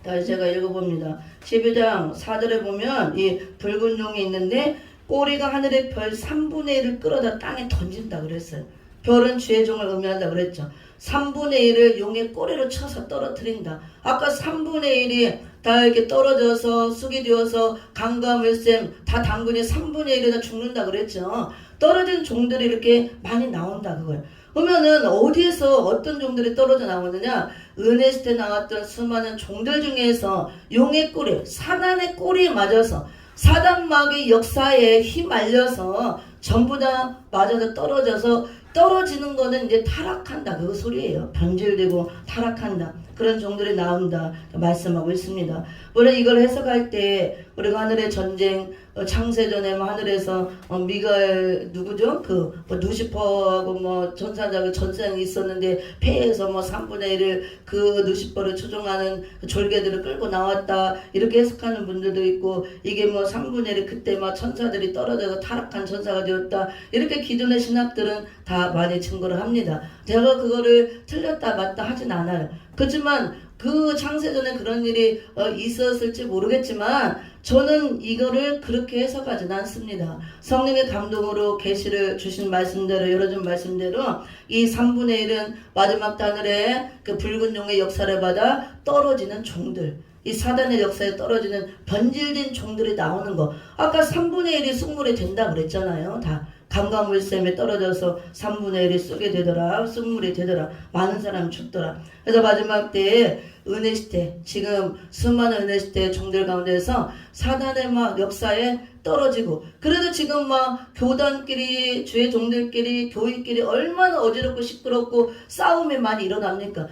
다시 제가 읽어봅니다. 12장 4절에 보면 이 붉은 용이 있는데 꼬리가 하늘의 별 3분의 1을 끌어다 땅에 던진다 그랬어요. 별은 주의 종을 의미한다 그랬죠. 3분의 1을 용의 꼬리로 쳐서 떨어뜨린다. 아까 3분의 1이 다 이렇게 떨어져서 쑥이 되어서 강과 물샘 다 당근이 3분의 1이 다 죽는다 그랬죠. 떨어진 종들이 이렇게 많이 나온다 그거예요. 그러면은 어디에서 어떤 종들이 떨어져 나오느냐? 은혜 시대 나왔던 수많은 종들 중에서 용의 꼬리, 사단의 꼬리에 맞아서 사단 마귀 역사에 휘말려서 전부 다 맞아서 떨어져서 떨어지는 거는 이제 타락한다 그 소리예요. 변질되고 타락한다. 그런 종들이 나온다 말씀하고 있습니다. 물론 이걸 해석할 때 우리가 하늘의 전쟁 창세전에 하늘에서 미가엘 누구죠? 누시퍼하고 전사자가 전쟁이 있었는데 폐해서 3분의 1을 그 누시퍼를 추종하는 졸개들을 끌고 나왔다 이렇게 해석하는 분들도 있고 이게 3분의 1이 그때 천사들이 떨어져서 타락한 천사가 되었다 이렇게 기존의 신학들은 다 많이 증거를 합니다. 제가 그거를 틀렸다 맞다 하진 않아요. 그렇지만 그 창세전에 그런 일이 있었을지 모르겠지만 저는 이거를 그렇게 해석하지는 않습니다. 성령의 감동으로 계시를 주신 말씀대로 열어준 말씀대로 이 3분의 1은 마지막 하늘에 그 붉은 용의 역사를 받아 떨어지는 종들 이 사단의 역사에 떨어지는 변질된 종들이 나오는 거 아까 3분의 1이 쑥물이 된다 그랬잖아요. 다 강과물샘에 떨어져서 3분의 1이 쑥이 되더라 쑥물이 되더라 많은 사람이 죽더라. 그래서 마지막 때에 은혜 시대 지금 수많은 은혜 시대 종들 가운데서 사단의 역사에 떨어지고 그래도 지금 교단끼리 주의 종들끼리 교회끼리 얼마나 어지럽고 시끄럽고 싸움이 많이 일어납니까?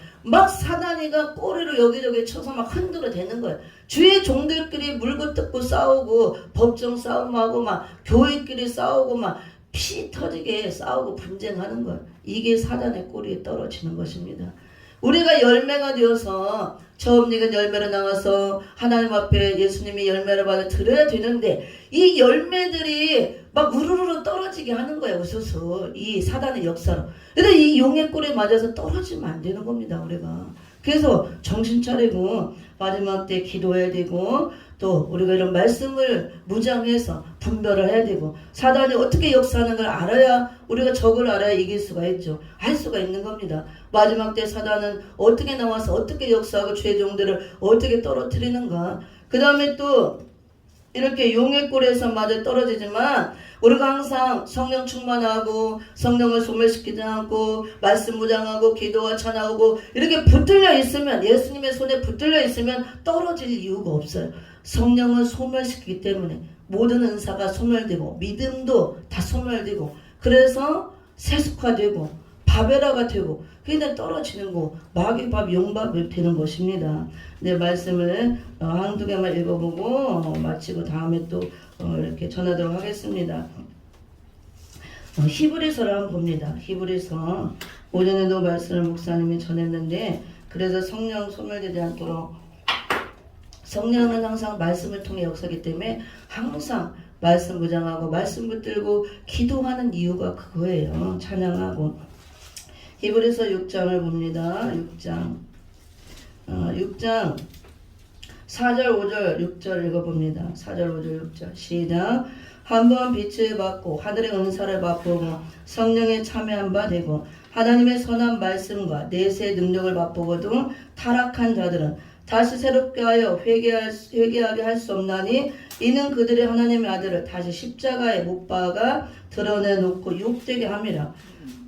사단이가 꼬리로 여기저기 쳐서 흔들어 대는 거예요. 주의 종들끼리 물고 뜯고 싸우고 법정 싸움하고 교회끼리 싸우고 피 터지게 싸우고 분쟁하는 거예요. 이게 사단의 꼬리에 떨어지는 것입니다. 우리가 열매가 되어서 처음 익은 열매로 나와서 하나님 앞에 예수님이 열매를 받아 드려야 되는데 이 열매들이 우르르 떨어지게 하는 거예요. 우수수 이 사단의 역사로. 그래서 이 용의 꼴에 맞아서 떨어지면 안 되는 겁니다. 우리가. 그래서 정신 차리고 마지막 때 기도해야 되고 또 우리가 이런 말씀을 무장해서 분별을 해야 되고 사단이 어떻게 역사하는 걸 알아야 우리가 적을 알아야 이길 수가 있죠. 할 수가 있는 겁니다. 마지막 때 사단은 어떻게 나와서 어떻게 역사하고 죄의 종들을 어떻게 떨어뜨리는가. 그 다음에 또 이렇게 용의 꼴에서 맞아 떨어지지만 우리가 항상 성령 충만하고 성령을 소멸시키지 않고 말씀 무장하고 기도와 찬하고 이렇게 붙들려 있으면 예수님의 손에 붙들려 있으면 떨어질 이유가 없어요. 성령은 소멸시키기 때문에 모든 은사가 소멸되고 믿음도 다 소멸되고 그래서 세속화되고 바벨화가 되고 그게 떨어지는 거 마귀 밥 용밥이 되는 것입니다. 네, 말씀을 한두 개만 읽어보고 마치고 다음에 또 이렇게 전하도록 하겠습니다. 히브리서를 한번 봅니다. 히브리서 오전에도 말씀을 목사님이 전했는데 그래서 성령 소멸되지 않도록 성령은 항상 말씀을 통해 역사하기 때문에 항상 말씀 무장하고 말씀 붙들고 기도하는 이유가 그거예요. 찬양하고 히브리서 6장을 봅니다. 6장 4절 5절 6절 읽어봅니다. 4절 5절 6절 시작. 한번 빛을 받고 하늘의 은사를 맛보고 성령에 참여한 바 되고 하나님의 선한 말씀과 내세의 능력을 맛보고도 타락한 자들은 다시 새롭게 하여 회개하게 할 수 없나니 이는 그들의 하나님의 아들을 다시 십자가에 못 박아 드러내놓고 욕되게 함이라.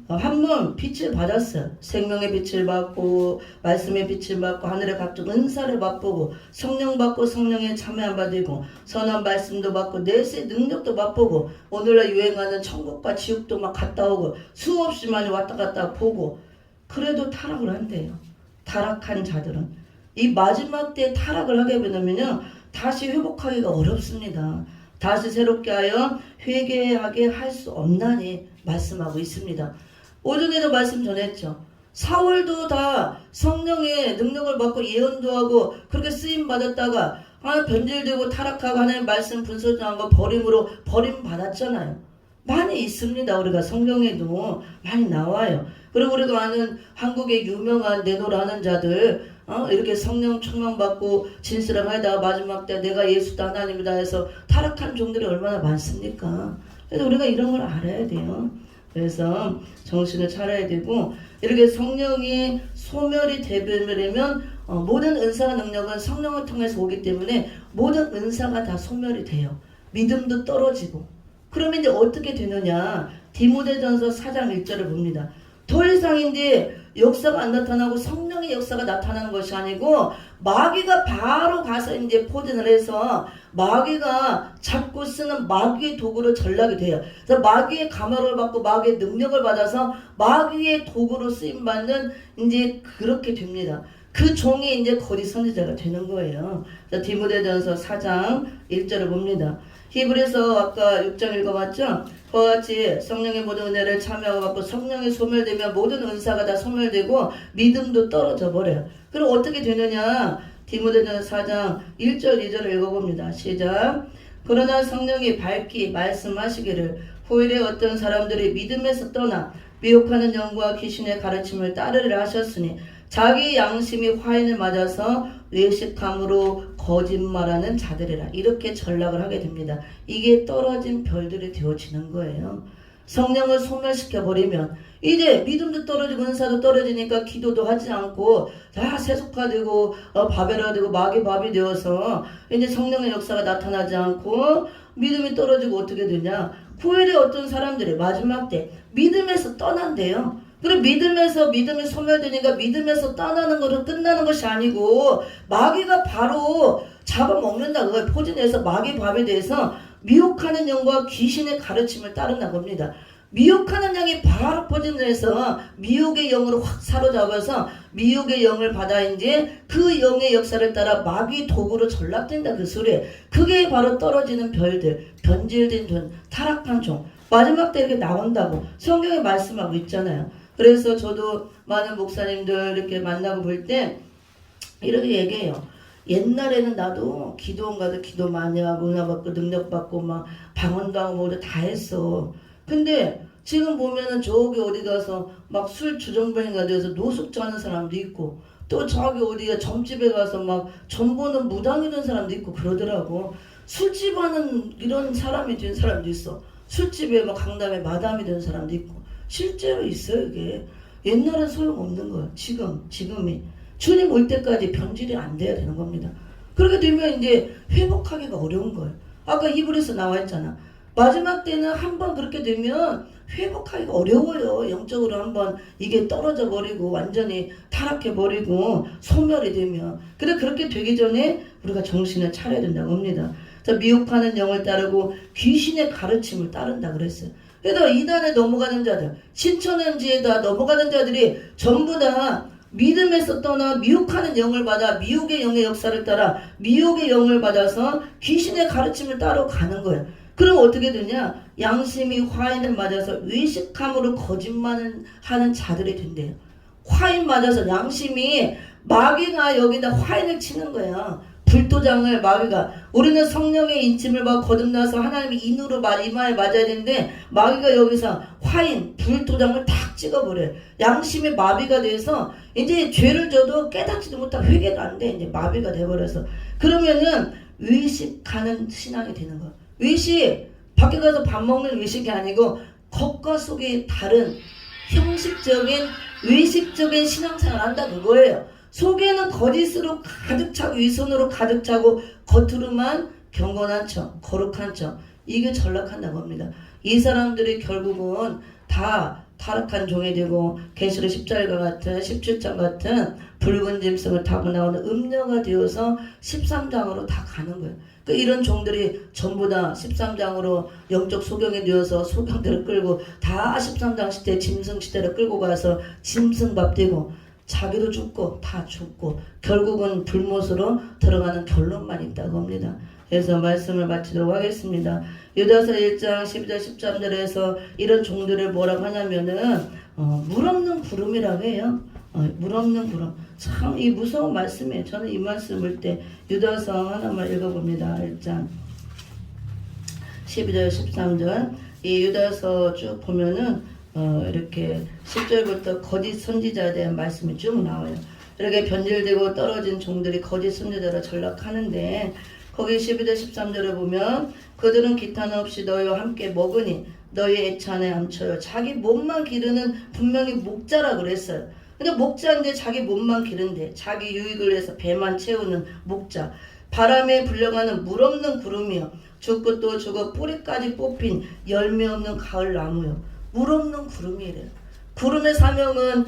한 번 빛을 받았어요. 생명의 빛을 받고 말씀의 빛을 받고 하늘의 각종 은사를 맛보고 성령 받고 성령에 참여한 바 되고 선한 말씀도 받고 내세 능력도 맛보고 오늘날 유행하는 천국과 지옥도 막 갔다 오고 수없이 많이 왔다 갔다 보고 그래도 타락을 한대요. 타락한 자들은 이 마지막 때 타락을 하게 되면요 다시 회복하기가 어렵습니다. 다시 새롭게 하여 회개하게 할 수 없나니 말씀하고 있습니다. 오전에도 말씀 전했죠. 사울도 다 성령의 능력을 받고 예언도 하고 그렇게 쓰임 받았다가 변질되고 타락하고 하나님의 말씀 분소장하고 버림으로 버림받았잖아요. 많이 있습니다. 우리가 성경에도 많이 나와요. 그리고 우리가 아는 한국의 유명한 내노라는 자들 이렇게 성령 충만받고 진실을 하다가 마지막 때 내가 예수다 하나님이다 해서 타락한 종들이 얼마나 많습니까? 그래서 우리가 이런 걸 알아야 돼요. 그래서 정신을 차려야 되고 이렇게 성령이 소멸이 되면 모든 은사와 능력은 성령을 통해서 오기 때문에 모든 은사가 다 소멸이 돼요. 믿음도 떨어지고 그러면 이제 어떻게 되느냐. 디모데전서 4장 1절을 봅니다. 더 이상 이제 역사가 안 나타나고 성령의 역사가 나타나는 것이 아니고 마귀가 바로 가서 이제 포진을 해서 마귀가 잡고 쓰는 마귀의 도구로 전락이 돼요. 그래서 마귀의 가마를 받고 마귀의 능력을 받아서 마귀의 도구로 쓰임받는 이제 그렇게 됩니다. 그 종이 이제 거짓 선지자가 되는 거예요. 디모데전서 4장 1절을 봅니다. 히브리서 아까 6장 읽어봤죠? 그와 같이 성령의 모든 은혜를 참여하고 받고 성령이 소멸되면 모든 은사가 다 소멸되고 믿음도 떨어져 버려요. 그럼 어떻게 되느냐? 디모데전서 4장 1절 2절을 읽어봅니다. 시작. 그러나 성령이 밝히 말씀하시기를 후일에 어떤 사람들이 믿음에서 떠나 미혹하는 영과 귀신의 가르침을 따르리라 하셨으니 자기 양심이 화인을 맞아서 외식함으로 거짓말하는 자들이라. 이렇게 전락을 하게 됩니다. 이게 떨어진 별들이 되어지는 거예요. 성령을 소멸시켜버리면 이제 믿음도 떨어지고 은사도 떨어지니까 기도도 하지 않고 다 세속화되고 바벨화되고 마귀 밥이 되어서 이제 성령의 역사가 나타나지 않고 믿음이 떨어지고 어떻게 되냐. 후일에 어떤 사람들이 마지막 때 믿음에서 떠난대요. 그리고 믿음이 소멸되니까 믿음에서 떠나는 것은 끝나는 것이 아니고 마귀가 바로 잡아먹는다. 그걸 포진해서 마귀 밥에 대해서 미혹하는 영과 귀신의 가르침을 따른다 겁니다. 미혹하는 영이 바로 포진해서 미혹의 영으로 확 사로잡아서 미혹의 영을 받아 이제 그 영의 역사를 따라 마귀 도구로 전락된다 그 소리에. 그게 바로 떨어지는 별들, 변질된 종, 타락한 종. 마지막 때 이렇게 나온다고 성경에 말씀하고 있잖아요. 그래서 저도 많은 목사님들 이렇게 만나고 볼 때 이렇게 얘기해요. 옛날에는 나도 기도원 가도 기도 많이 하고 은혜 받고 능력 받고 막 방언도 하고 뭐도 다 했어. 근데 지금 보면은 저기 어디 가서 막 술 주정뱅이가 돼서 노숙자 하는 사람도 있고 또 저기 어디가 점집에 가서 막 점 보는 무당이 된 사람도 있고 그러더라고. 술집 하는 이런 사람이 된 사람도 있어. 술집에 뭐 강남에 마담이 된 사람도 있고 실제로 있어요. 이게 옛날엔 소용없는 거야. 지금이 주님 올 때까지 변질이 안 돼야 되는 겁니다. 그렇게 되면 이제 회복하기가 어려운 거예요. 아까 이불에서 나와 있잖아. 마지막 때는 한번 그렇게 되면 회복하기가 어려워요. 영적으로 한번 이게 떨어져 버리고 완전히 타락해 버리고 소멸이 되면. 근데 그렇게 되기 전에 우리가 정신을 차려야 된다고 합니다. 자, 미혹하는 영을 따르고 귀신의 가르침을 따른다 그랬어요. 그래서 이단에 넘어가는 자들, 신천지에다 넘어가는 자들이 전부 다 믿음에서 떠나 미혹하는 영을 받아 미혹의 영의 역사를 따라 미혹의 영을 받아서 귀신의 가르침을 따러 가는 거예요. 그럼 어떻게 되냐? 양심이 화인을 맞아서 외식함으로 거짓말을 하는 자들이 된대요. 화인 맞아서 양심이 마귀가 여기다 화인을 치는 거야. 불도장을 마귀가 우리는 성령의 인침을 받고 거듭나서 하나님의 인으로 이마에 맞아야 되는데 마귀가 여기서 화인 불도장을 탁 찍어버려요. 양심의 마비가 돼서 이제 죄를 져도 깨닫지도 못하고 회개가 안 돼. 이제 마비가 돼버려서 그러면은 외식하는 신앙이 되는 거야. 외식 밖에 가서 밥 먹는 외식이 아니고 겉과 속이 다른 형식적인 외식적인 신앙생활을 한다 그거예요. 속에는 거짓으로 가득 차고 위선으로 가득 차고 겉으로만 경건한 척 거룩한 척 이게 전락한다고 합니다. 이 사람들이 결국은 다 타락한 종이 되고 계시록 10절과 같은 17장 같은 붉은 짐승을 타고 나오는 음녀가 되어서 13장으로 다 가는 거예요. 그 이런 종들이 전부 다 13장으로 영적 소경이 되어서 소경들을 끌고 다 13장 시대 짐승 시대를 끌고 가서 짐승밥 되고 자기도 죽고 다 죽고 결국은 불못으로 들어가는 결론만 있다고 합니다. 그래서 말씀을 마치도록 하겠습니다. 유다서 1장 12절 13절에서 이런 종들을 뭐라고 하냐면은 물 없는 구름이라고 해요. 물 없는 구름. 참 이 무서운 말씀이에요. 저는 이 말씀 볼 때 유다서 하나만 읽어봅니다. 1장 12절 13절 이 유다서 쭉 보면은 이렇게 10절부터 거짓 선지자에 대한 말씀이 쭉 나와요. 이렇게 변질되고 떨어진 종들이 거짓 선지자로 전락하는데 거기 12절 13절에 보면 그들은 기탄 없이 너희와 함께 먹으니 너희 애찬에 암쳐요. 자기 몸만 기르는 분명히 목자라 그랬어요. 근데 목자인데 자기 몸만 기른대. 자기 유익을 위해서 배만 채우는 목자. 바람에 불려가는 물 없는 구름이요. 죽고 또 죽어 뿌리까지 뽑힌 열매 없는 가을 나무요. 물 없는 구름이래요. 구름의 사명은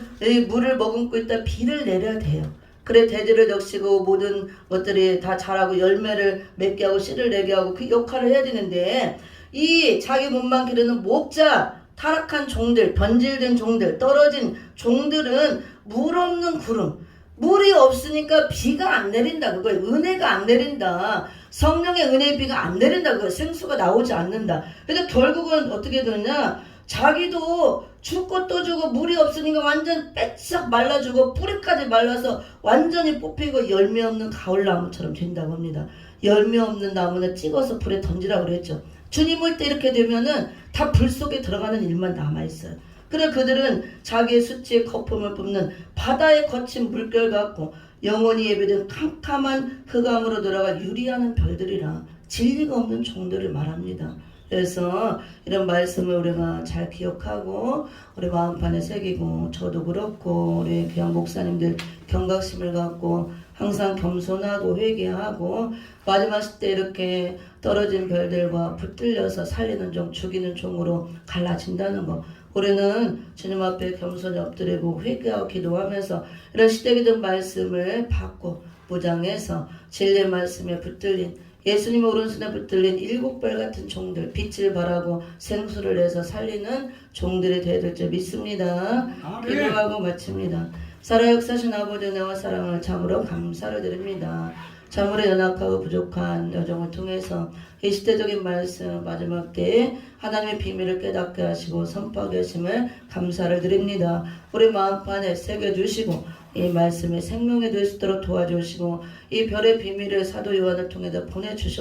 물을 머금고 있다 비를 내려야 돼요. 그래 대지를 적시고 모든 것들이 다 자라고 열매를 맺게 하고 씨를 내게 하고 그 역할을 해야 되는데 이 자기 몸만 기르는 목자 타락한 종들 변질된 종들 떨어진 종들은 물 없는 구름 물이 없으니까 비가 안 내린다 그거예요. 은혜가 안 내린다. 성령의 은혜의 비가 안 내린다 그거예요. 생수가 나오지 않는다. 그래서 결국은 어떻게 되느냐 자기도 죽고 또 죽고 물이 없으니까 완전 빼싹 말라주고 뿌리까지 말라서 완전히 뽑히고 열매 없는 가을나무처럼 된다고 합니다. 열매 없는 나무는 찍어서 불에 던지라고 그랬죠. 주님 올 때 이렇게 되면은 다 불 속에 들어가는 일만 남아있어요. 그래 그들은 자기의 수치의 거품을 뿜는 바다에 거친 물결 같고 영원히 예배된 캄캄한 흑암으로 들어가 유리하는 별들이라 진리가 없는 종들을 말합니다. 그래서 이런 말씀을 우리가 잘 기억하고 우리 마음판에 새기고 저도 그렇고 우리 귀한 목사님들 경각심을 갖고 항상 겸손하고 회개하고 마지막 시대 이렇게 떨어진 별들과 붙들려서 살리는 종 죽이는 종으로 갈라진다는 거 우리는 주님 앞에 겸손히 엎드리고 회개하고 기도하면서 이런 시대기든 말씀을 받고 무장해서 진리의 말씀에 붙들린 예수님 오른손에 붙들린 7별 같은 종들 빛을 발하고 생수를 내서 살리는 종들이 되어야 될 줄 믿습니다. 기도하고 마칩니다. 살아 역사신 아버지 은혜와 사랑을 참으로 감사를 드립니다. 참으로 연약하고 부족한 여정을 통해서 이 시대적인 말씀 마지막 때에 하나님의 비밀을 깨닫게 하시고 선포하게 하심을 감사를 드립니다. 우리 마음판에 새겨주시고 이 말씀이 생명이 될 수 있도록 도와주시고 이 별의 비밀을 사도 요한을 통해서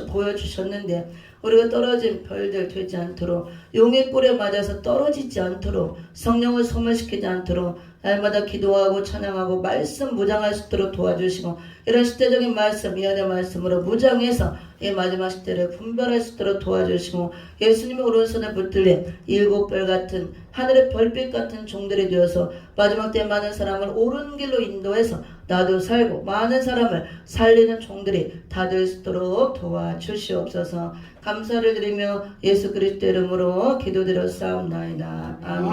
보여주셨는데 우리가 떨어진 별들 되지 않도록 용의 꿀에 맞아서 떨어지지 않도록 성령을 소멸시키지 않도록 날마다 기도하고 찬양하고 말씀 무장할 수 있도록 도와주시고 이런 시대적인 말씀, 미안의 말씀으로 무장해서 이 마지막 시대를 분별할 수 있도록 도와주시고 예수님의 오른손에 붙들린 7별 같은 하늘의 별빛 같은 종들이 되어서 마지막 때 많은 사람을 옳은 길로 인도해서 나도 살고 많은 사람을 살리는 종들이 다 될 수 있도록 도와주시옵소서. 감사를 드리며 예수 그리스도 이름으로 기도드렸사옵나이다. 아멘.